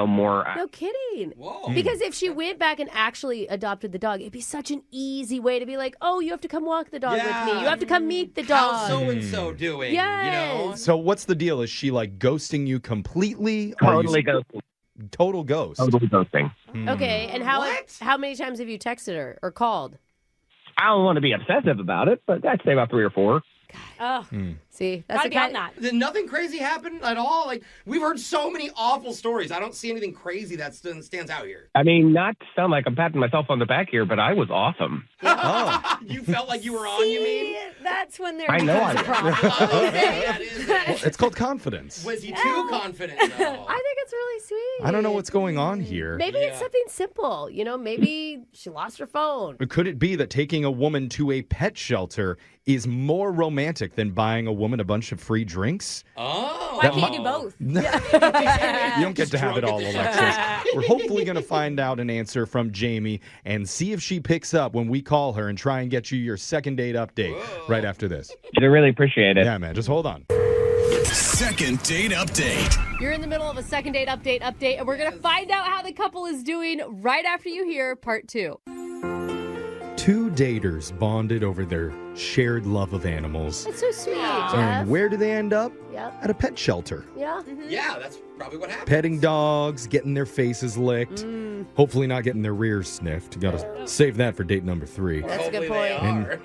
more. No kidding. Whoa. Because if she went back and actually adopted the dog, it'd be such an easy way to be like, oh, you have to come walk the dog with me. You have to come meet the dog. How's so-and-so doing? Yes. So what's the deal? Is she like ghosting you completely? Or Totally you... ghosting. Total ghost. Totally ghosting. Okay, and how many times have you texted her or called? I don't want to be obsessive about it, but I'd say about 3 or 4. Oh, See, that's gotta the be on kind. that. Did nothing crazy happen at all? Like, we've heard so many awful stories. I don't see anything crazy that stands out here. I mean, not to sound like I'm patting myself on the back here, but I was awesome. Oh. You felt like you were on, you mean? That's when there I know becomes I a problem. Okay, that is it. Well, it's called confidence. Was he too confident, though? I think it's really sweet. I don't know what's going on here. Maybe it's something simple. Maybe she lost her phone. Could it be that taking a woman to a pet shelter is more romantic than buying a woman a bunch of free drinks? Oh. Why can't you do both? You don't get to have it all, Alexis. We're hopefully going to find out an answer from Jamie and see if she picks up when we call her and try and get you your second date update right after this. I really appreciate it. Yeah, man. Just hold on. Second date update. You're in the middle of a second date update, and we're going to find out how the couple is doing right after you hear part 2. Two daters bonded over their shared love of animals. That's so sweet, Jeff. And where do they end up? Yep. At a pet shelter. Yeah. Yeah, that's probably what happened. Petting dogs, getting their faces licked, hopefully not getting their rears sniffed. You gotta save that for date number 3. That's a good point.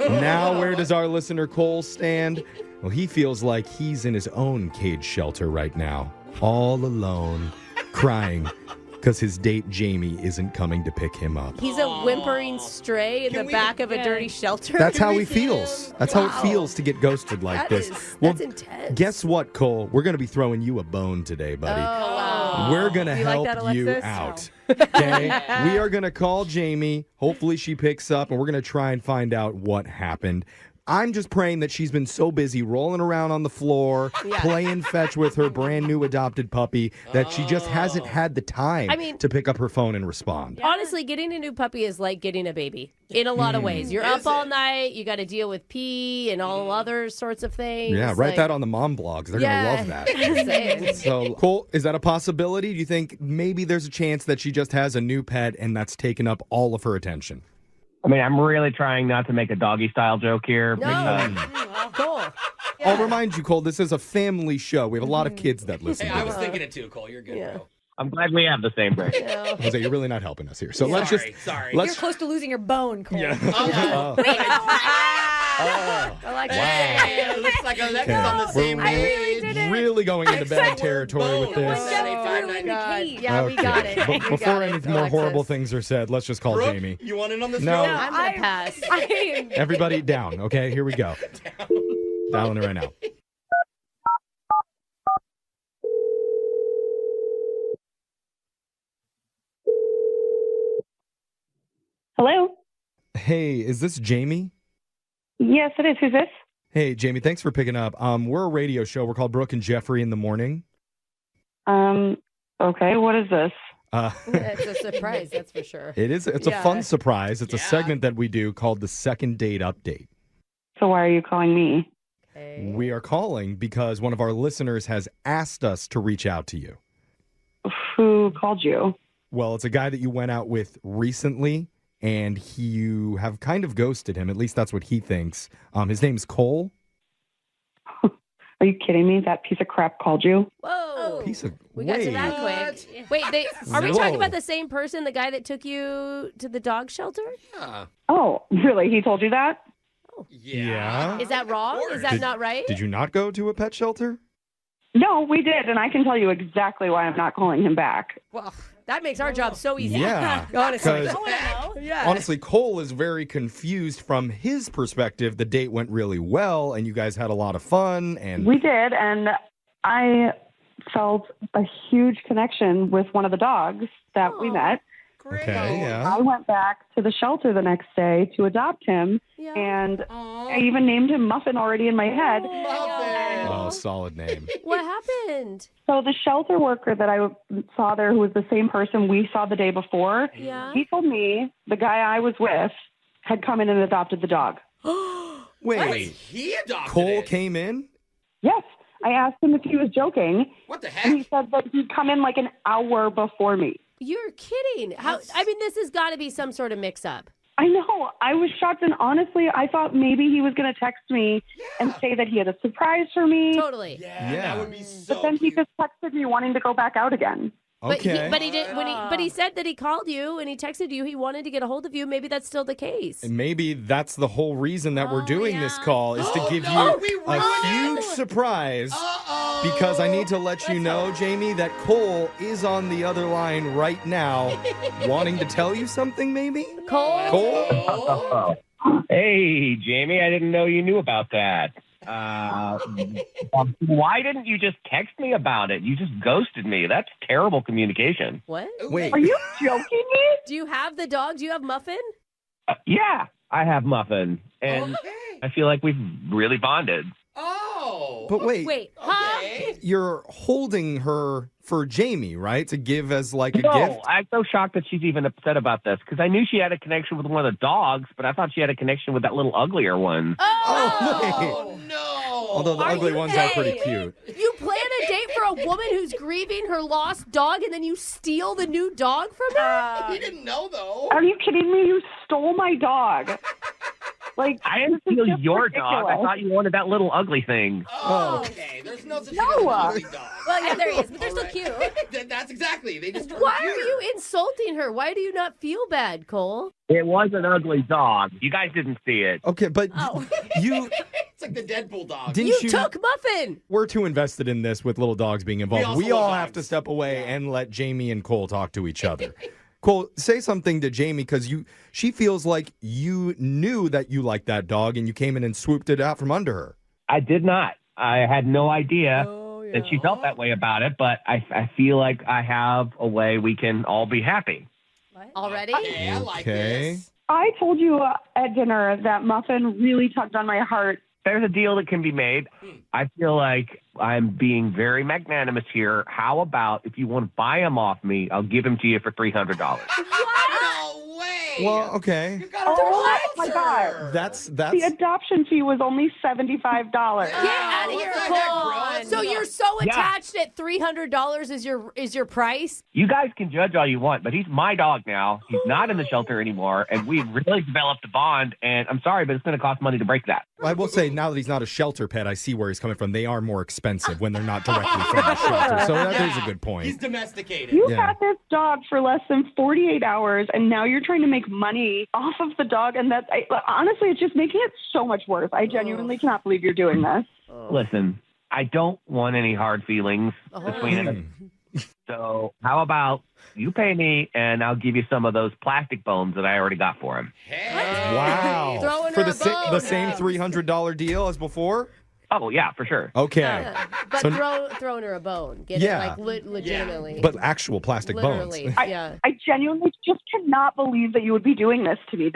And now where does our listener Cole stand? Well, he feels like he's in his own cage shelter right now, all alone, crying because his date Jamie isn't coming to pick him up. He's a whimpering stray in the back of a dirty shelter. That's how he feels. That's how it feels to get ghosted like this. That's intense. Guess what, Cole? We're going to be throwing you a bone today, buddy. Oh, wow. We're going to You like help that, you Alexis? out. Okay? We are going to call Jamie. Hopefully she picks up, and we're going to try and find out what happened. I'm just praying that she's been so busy rolling around on the floor, playing fetch with her brand new adopted puppy, that she just hasn't had the time to pick up her phone and respond. Honestly, getting a new puppy is like getting a baby in a lot of ways. You're up all night. You got to deal with pee and all other sorts of things. Yeah, write that on the mom blogs. They're going to love that. So, Cole, is that a possibility? Do you think maybe there's a chance that she just has a new pet and that's taken up all of her attention? I mean, I'm really trying not to make a doggy style joke here. Cool. I'll remind you, Cole, this is a family show. We have a lot of kids that listen to I was this. thinking it too, Cole. You're good, bro. I'm glad we have the same brain. Jose, you're really not helping us here. So let's You're close to losing your bone, Cole. Yeah. I like that. It looks like Alexa's on the same page. Really going into bad territory with this. Yeah, we got it. But before any more horrible things are said, let's just call Brooke, Jamie. you want in on this? No. I'm going to pass. Everybody down, okay? Here we go. Dialing it right now. Hello? Hey, is this Jamie? Yes, it is. Who's this? Hey, Jamie, thanks for picking up. We're a radio show. We're called Brooke and Jeffrey in the Morning. Okay, what is this? It's a surprise, that's for sure. It is. It's a fun surprise. It's a segment that we do called the Second Date Update. So why are you calling me? We are calling because one of our listeners has asked us to reach out to you. Who called you? Well, it's a guy that you went out with recently, and you have kind of ghosted him. At least that's what he thinks. His name's Cole. Are you kidding me? That piece of crap called you? Whoa. Piece of... We got to that quick. Wait, are we talking about the same person, the guy that took you to the dog shelter? Yeah. Oh, really? He told you that? Yeah. Is that wrong? Is that not right? Did you not go to a pet shelter? No, we did, and I can tell you exactly why I'm not calling him back. Well, that makes our job so easy. Yeah. Honestly. Honestly, Cole is very confused from his perspective. The date went really well, and you guys had a lot of fun. And We did, and I felt a huge connection with one of the dogs that we met. Okay, yeah. I went back to the shelter the next day to adopt him, and I even named him Muffin already in my head. Oh, solid name. What happened? So the shelter worker that I saw there, who was the same person we saw the day before, he told me the guy I was with had come in and adopted the dog. Wait, he adopted Cole came in? Yes. I asked him if he was joking. What the heck? And he said that he'd come in like an hour before me. You're kidding. I mean, this has got to be some sort of mix-up. I know. I was shocked, and honestly, I thought maybe he was going to text me and say that he had a surprise for me. Totally. Yeah. That would be so But then he just texted me wanting to go back out again. Okay. But he didn't. But he said that he called you and he texted you. He wanted to get a hold of you. Maybe that's still the case. And maybe that's the whole reason that we're doing this call is to give you a huge surprise. Because I need to let you know, Jamie, that Cole is on the other line right now wanting to tell you something, maybe? Cole? Hey, Jamie, I didn't know you knew about that. Why didn't you just text me about it? You just ghosted me. That's terrible communication. What? Wait. Are you joking me? Do you have the dog? Do you have Muffin? Yeah, I have Muffin, and I feel like we've really bonded. Oh. But wait. Okay. You're holding her for Jamie, right? To give as like a No, gift? I'm so shocked that she's even upset about this because I knew she had a connection with one of the dogs, but I thought she had a connection with that little uglier one. Oh, no. Although the ugly ones are pretty cute. You plan a date for a woman who's grieving her lost dog and then you steal the new dog from her? He didn't know, though. Are you kidding me? You stole my dog. Like, I didn't steal your dog. I thought you wanted that little ugly thing. Oh, okay. There's no such thing as an ugly dog. Well, yeah, there he is, but they're still cute. That's exactly. They just Why are you insulting her? Why do you not feel bad, Cole? It was an ugly dog. You guys didn't see it. Okay, but you... It's like the Deadpool dog. Didn't you took Muffin. We're too invested in this with little dogs being involved. We all have to step away and let Jamie and Cole talk to each other. Cole, say something to Jamie because she feels like you knew that you liked that dog and you came in and swooped it out from under her. I did not. I had no idea that she felt that way about it, but I feel like I have a way we can all be happy. Already? Yeah, I like this. I told you at dinner that Muffin really tugged on my heart. There's a deal that can be made. I feel like I'm being very magnanimous here. How about if you want to buy him off me, I'll give him to you for $300. No way. Well, okay. Oh my God. That's The adoption fee was only $75. Get out of here, Cole. So you're so attached that $300 is your price? You guys can judge all you want, but he's my dog now. He's not in the shelter anymore, and we've really developed a bond, and I'm sorry, but it's going to cost money to break that. I will say, now that he's not a shelter pet, I see where he's coming from. They are more expensive when they're not directly from the shelter. So that is a good point. He's domesticated. You had this dog for less than 48 hours, and now you're trying to make money off of the dog, and honestly, it's just making it so much worse. I genuinely cannot believe you're doing this. Listen, I don't want any hard feelings between us. So how about you pay me, and I'll give you some of those plastic bones that I already got for him. Wow. Throwing For her the a bone. same $300 deal as before? Oh, yeah, for sure. Okay. But So- throwing her a bone. Get Yeah. it like legitimately. But actual plastic Literally, bones. yeah. I genuinely just cannot believe that you would be doing this to me.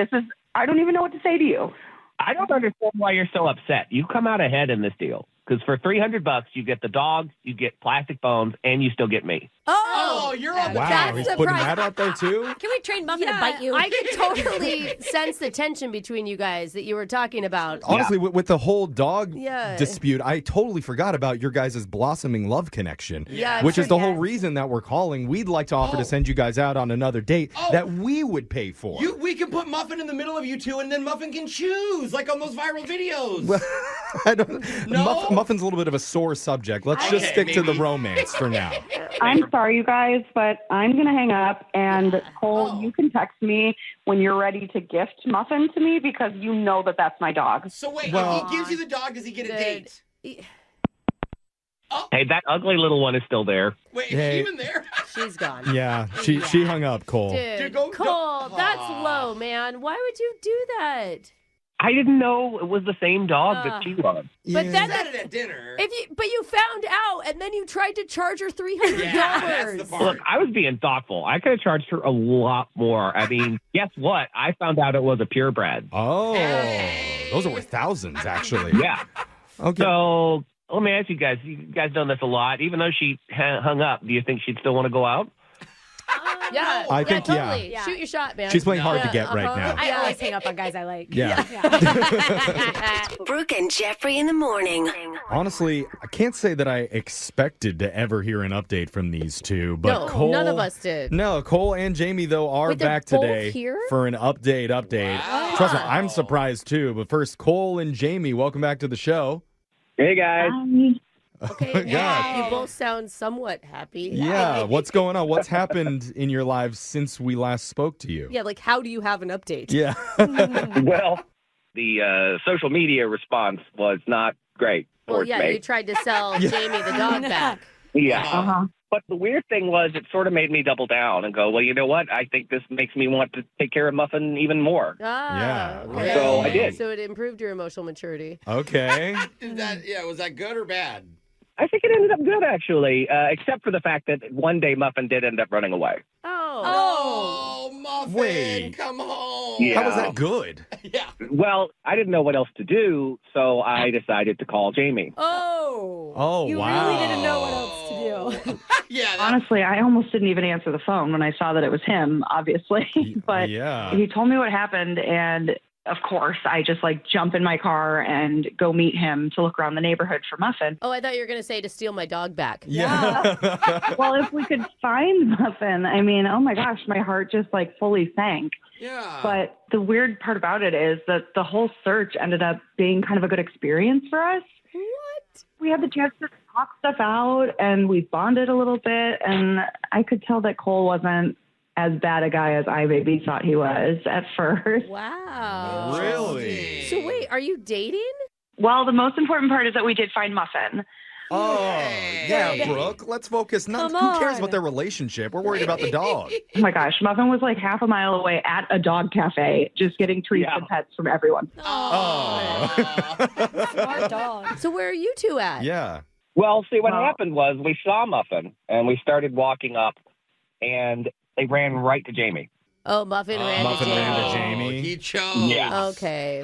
I don't even know what to say to you. I don't understand why you're so upset. You come out ahead in this deal. Because for $300, you get the dog, you get plastic bones, and you still get me. Oh, you're on the Wow, he's putting that out there too? Can we train Muffin to bite you? I could totally sense the tension between you guys that you were talking about. Honestly, with the whole dog Yeah. dispute, I totally forgot about your guys' blossoming love connection, Yeah, which sure, is the whole reason that we're calling. We'd like to offer to send you guys out on another date that we would pay for. We can put Muffin in the middle of you two, and then Muffin can choose, like on those viral videos. I don't. Muffin's a little bit of a sore subject. Let's just stick to the romance for now. I'm sorry, you guys, but I'm going to hang up. And Cole, you can text me when you're ready to gift Muffin to me because you know that that's my dog. So wait, if he gives you the dog, does he get a date? Hey, that ugly little one is still there. Wait, Hey. even there? She's gone. Yeah, she hung up, Cole. Dude, Cole, that's low, man. Why would you do that? I didn't know it was the same dog that she loved. But then said it at dinner. But you found out, and then you tried to charge her $300. Look, I was being thoughtful. I could have charged her a lot more. I mean, guess what? I found out it was a purebred. Oh, those are worth thousands, actually. Yeah. Okay. So let me ask you guys. You guys done this a lot. Even though she hung up, do you think she'd still want to go out? Yeah, I think, totally. yeah. Shoot your shot, man. She's playing hard to get right now. I always hang up on guys I like. Yeah. Brooke and Jeffrey in the morning. Honestly, I can't say that I expected to ever hear an update from these two, but No, Cole, none of us did. No, Cole and Jamie though are Wait, they're back both today here? for an update. Trust me, I'm surprised too. But first, Cole and Jamie, welcome back to the show. Hey guys. Okay, God. you both sound somewhat happy. Yeah, what's going on? What's happened in your lives since we last spoke to you? Yeah, like how do you have an update? Yeah. Well, the social media response was not great Well, towards yeah, me. you tried to sell Jamie the dog back. Yeah. But the weird thing was it sort of made me double down and go, well, you know what? I think this makes me want to take care of Muffin even more. Ah, Yeah. okay. So I did. So it improved your emotional maturity. Okay. Was that good or bad? I think it ended up good, actually, except for the fact that one day Muffin did end up running away. Oh, Muffin, Wait. come home. Yeah. How was that good? Well, I didn't know what else to do, so I decided to call Jamie. Oh, You wow. really didn't know what else to do. Yeah. Honestly, I almost didn't even answer the phone when I saw that it was him, obviously. But yeah. he told me what happened, and of course, I just jump in my car and go meet him to look around the neighborhood for Muffin. Oh, I thought you were going to say to steal my dog back. Yeah. Well, if we could find Muffin, I mean, oh my gosh, my heart just fully sank. Yeah. But the weird part about it is that the whole search ended up being kind of a good experience for us. What? We had the chance to talk stuff out, and we bonded a little bit, and I could tell that Cole wasn't as bad a guy as I maybe thought he was at first. Wow. Really? So wait, are you dating? Well, the most important part is that we did find Muffin. Oh, yeah, Brooke. Let's focus. Who cares about their relationship? We're worried about the dog. Oh my gosh, Muffin was half a mile away at a dog cafe, just getting treats and pets from everyone. Smart dog. So where are you two at? Yeah. Well, see, what happened was we saw Muffin, and we started walking up, and they ran right to Jamie. Oh, Muffin ran to Muffin Jamie. ran to Jamie. He chose. Yeah. Okay.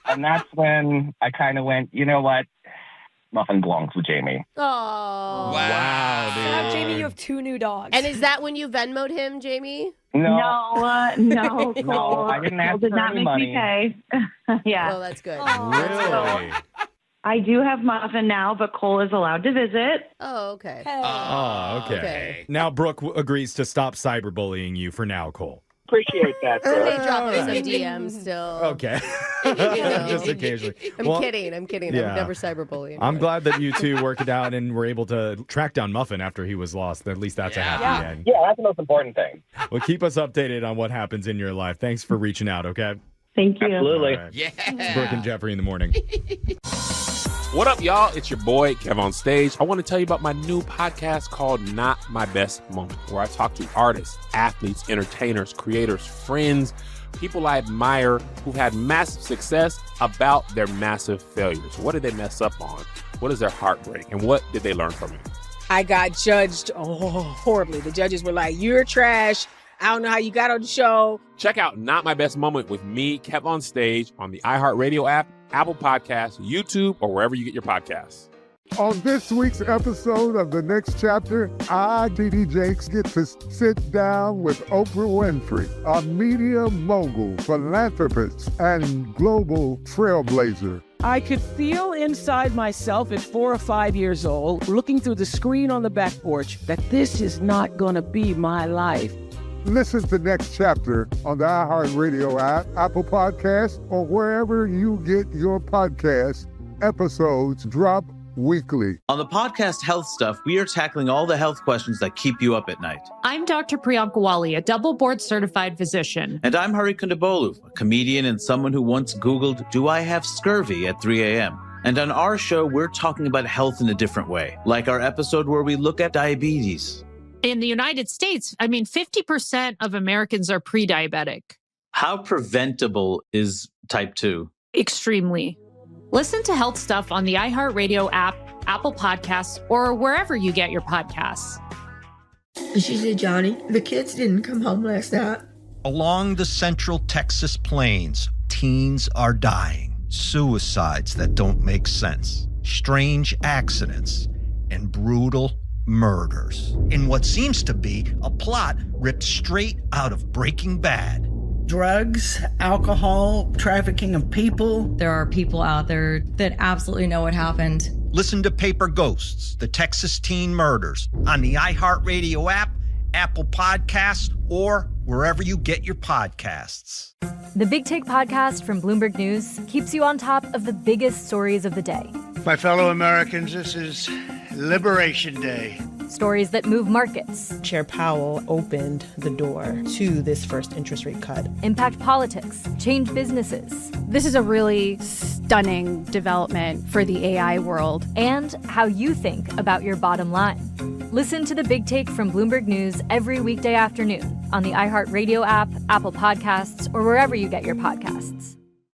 And that's when I kind of went, you know what? Muffin belongs with Jamie. Oh. Wow, So now, dude. Jamie, you have 2 new dogs. And is that when you Venmo'd him, Jamie? No, No, Cole. I didn't ask Cole did for not any make money. me pay. Yeah. Oh, that's good. Really? I do have Muffin now, but Cole is allowed to visit. Oh, okay. Oh, okay. Now Brooke agrees to stop cyberbullying you for now, Cole. Appreciate that. I may drop her some DMs still. Okay. You know. Just occasionally. I'm kidding. I yeah. would never cyberbully anyone. I'm glad that you two worked it out and were able to track down Muffin after he was lost. At least that's a happy end. Yeah, that's the most important thing. Well, keep us updated on what happens in your life. Thanks for reaching out, okay? Thank you. Absolutely. All right. Yeah. It's Brooke and Jeffrey in the morning. What up, y'all? It's your boy, Kev on Stage. I want to tell you about my new podcast called Not My Best Moment, where I talk to artists, athletes, entertainers, creators, friends, people I admire who've had massive success about their massive failures. What did they mess up on? What is their heartbreak? And what did they learn from it? I got judged horribly. The judges were like, "You're trash. I don't know how you got on the show." Check out Not My Best Moment with me, Kev on Stage, on the iHeartRadio app, Apple Podcasts, YouTube, or wherever you get your podcasts. On this week's episode of The Next Chapter, I, TD Jakes, get to sit down with Oprah Winfrey, a media mogul, philanthropist, and global trailblazer. I could feel inside myself at 4 or 5 years old, looking through the screen on the back porch, that this is not going to be my life. Listen to Next Chapter on the iHeartRadio app, Apple Podcasts, or wherever you get your podcasts. Episodes drop weekly. On the podcast Health Stuff, we are tackling all the health questions that keep you up at night. I'm Dr. Priyanka Wali, a double board certified physician. And I'm Hari Kondabolu, a comedian and someone who once Googled, "Do I have scurvy?" at 3 a.m. And on our show, we're talking about health in a different way, like our episode where we look at diabetes. In the United States, 50% of Americans are pre-diabetic. How preventable is type 2? Extremely. Listen to Health Stuff on the iHeartRadio app, Apple Podcasts, or wherever you get your podcasts. And she said, Johnny, the kids didn't come home last night. Along the central Texas plains, teens are dying. Suicides that don't make sense. Strange accidents and brutal murders. In what seems to be a plot ripped straight out of Breaking Bad. Drugs, alcohol, trafficking of people. There are people out there that absolutely know what happened. Listen to Paper Ghosts, the Texas teen murders, on the iHeartRadio app, Apple Podcasts, or wherever you get your podcasts. The Big Take podcast from Bloomberg News keeps you on top of the biggest stories of the day. My fellow Americans, this is Liberation Day. Stories that move markets, Chair Powell opened the door to this first interest rate cut. impact politics, change businesses, This is a really stunning development for the AI world. and how you think about your bottom line. Listen to the Big Take from Bloomberg News every weekday afternoon on the iHeartRadio app, Apple Podcasts, or wherever you get your podcasts.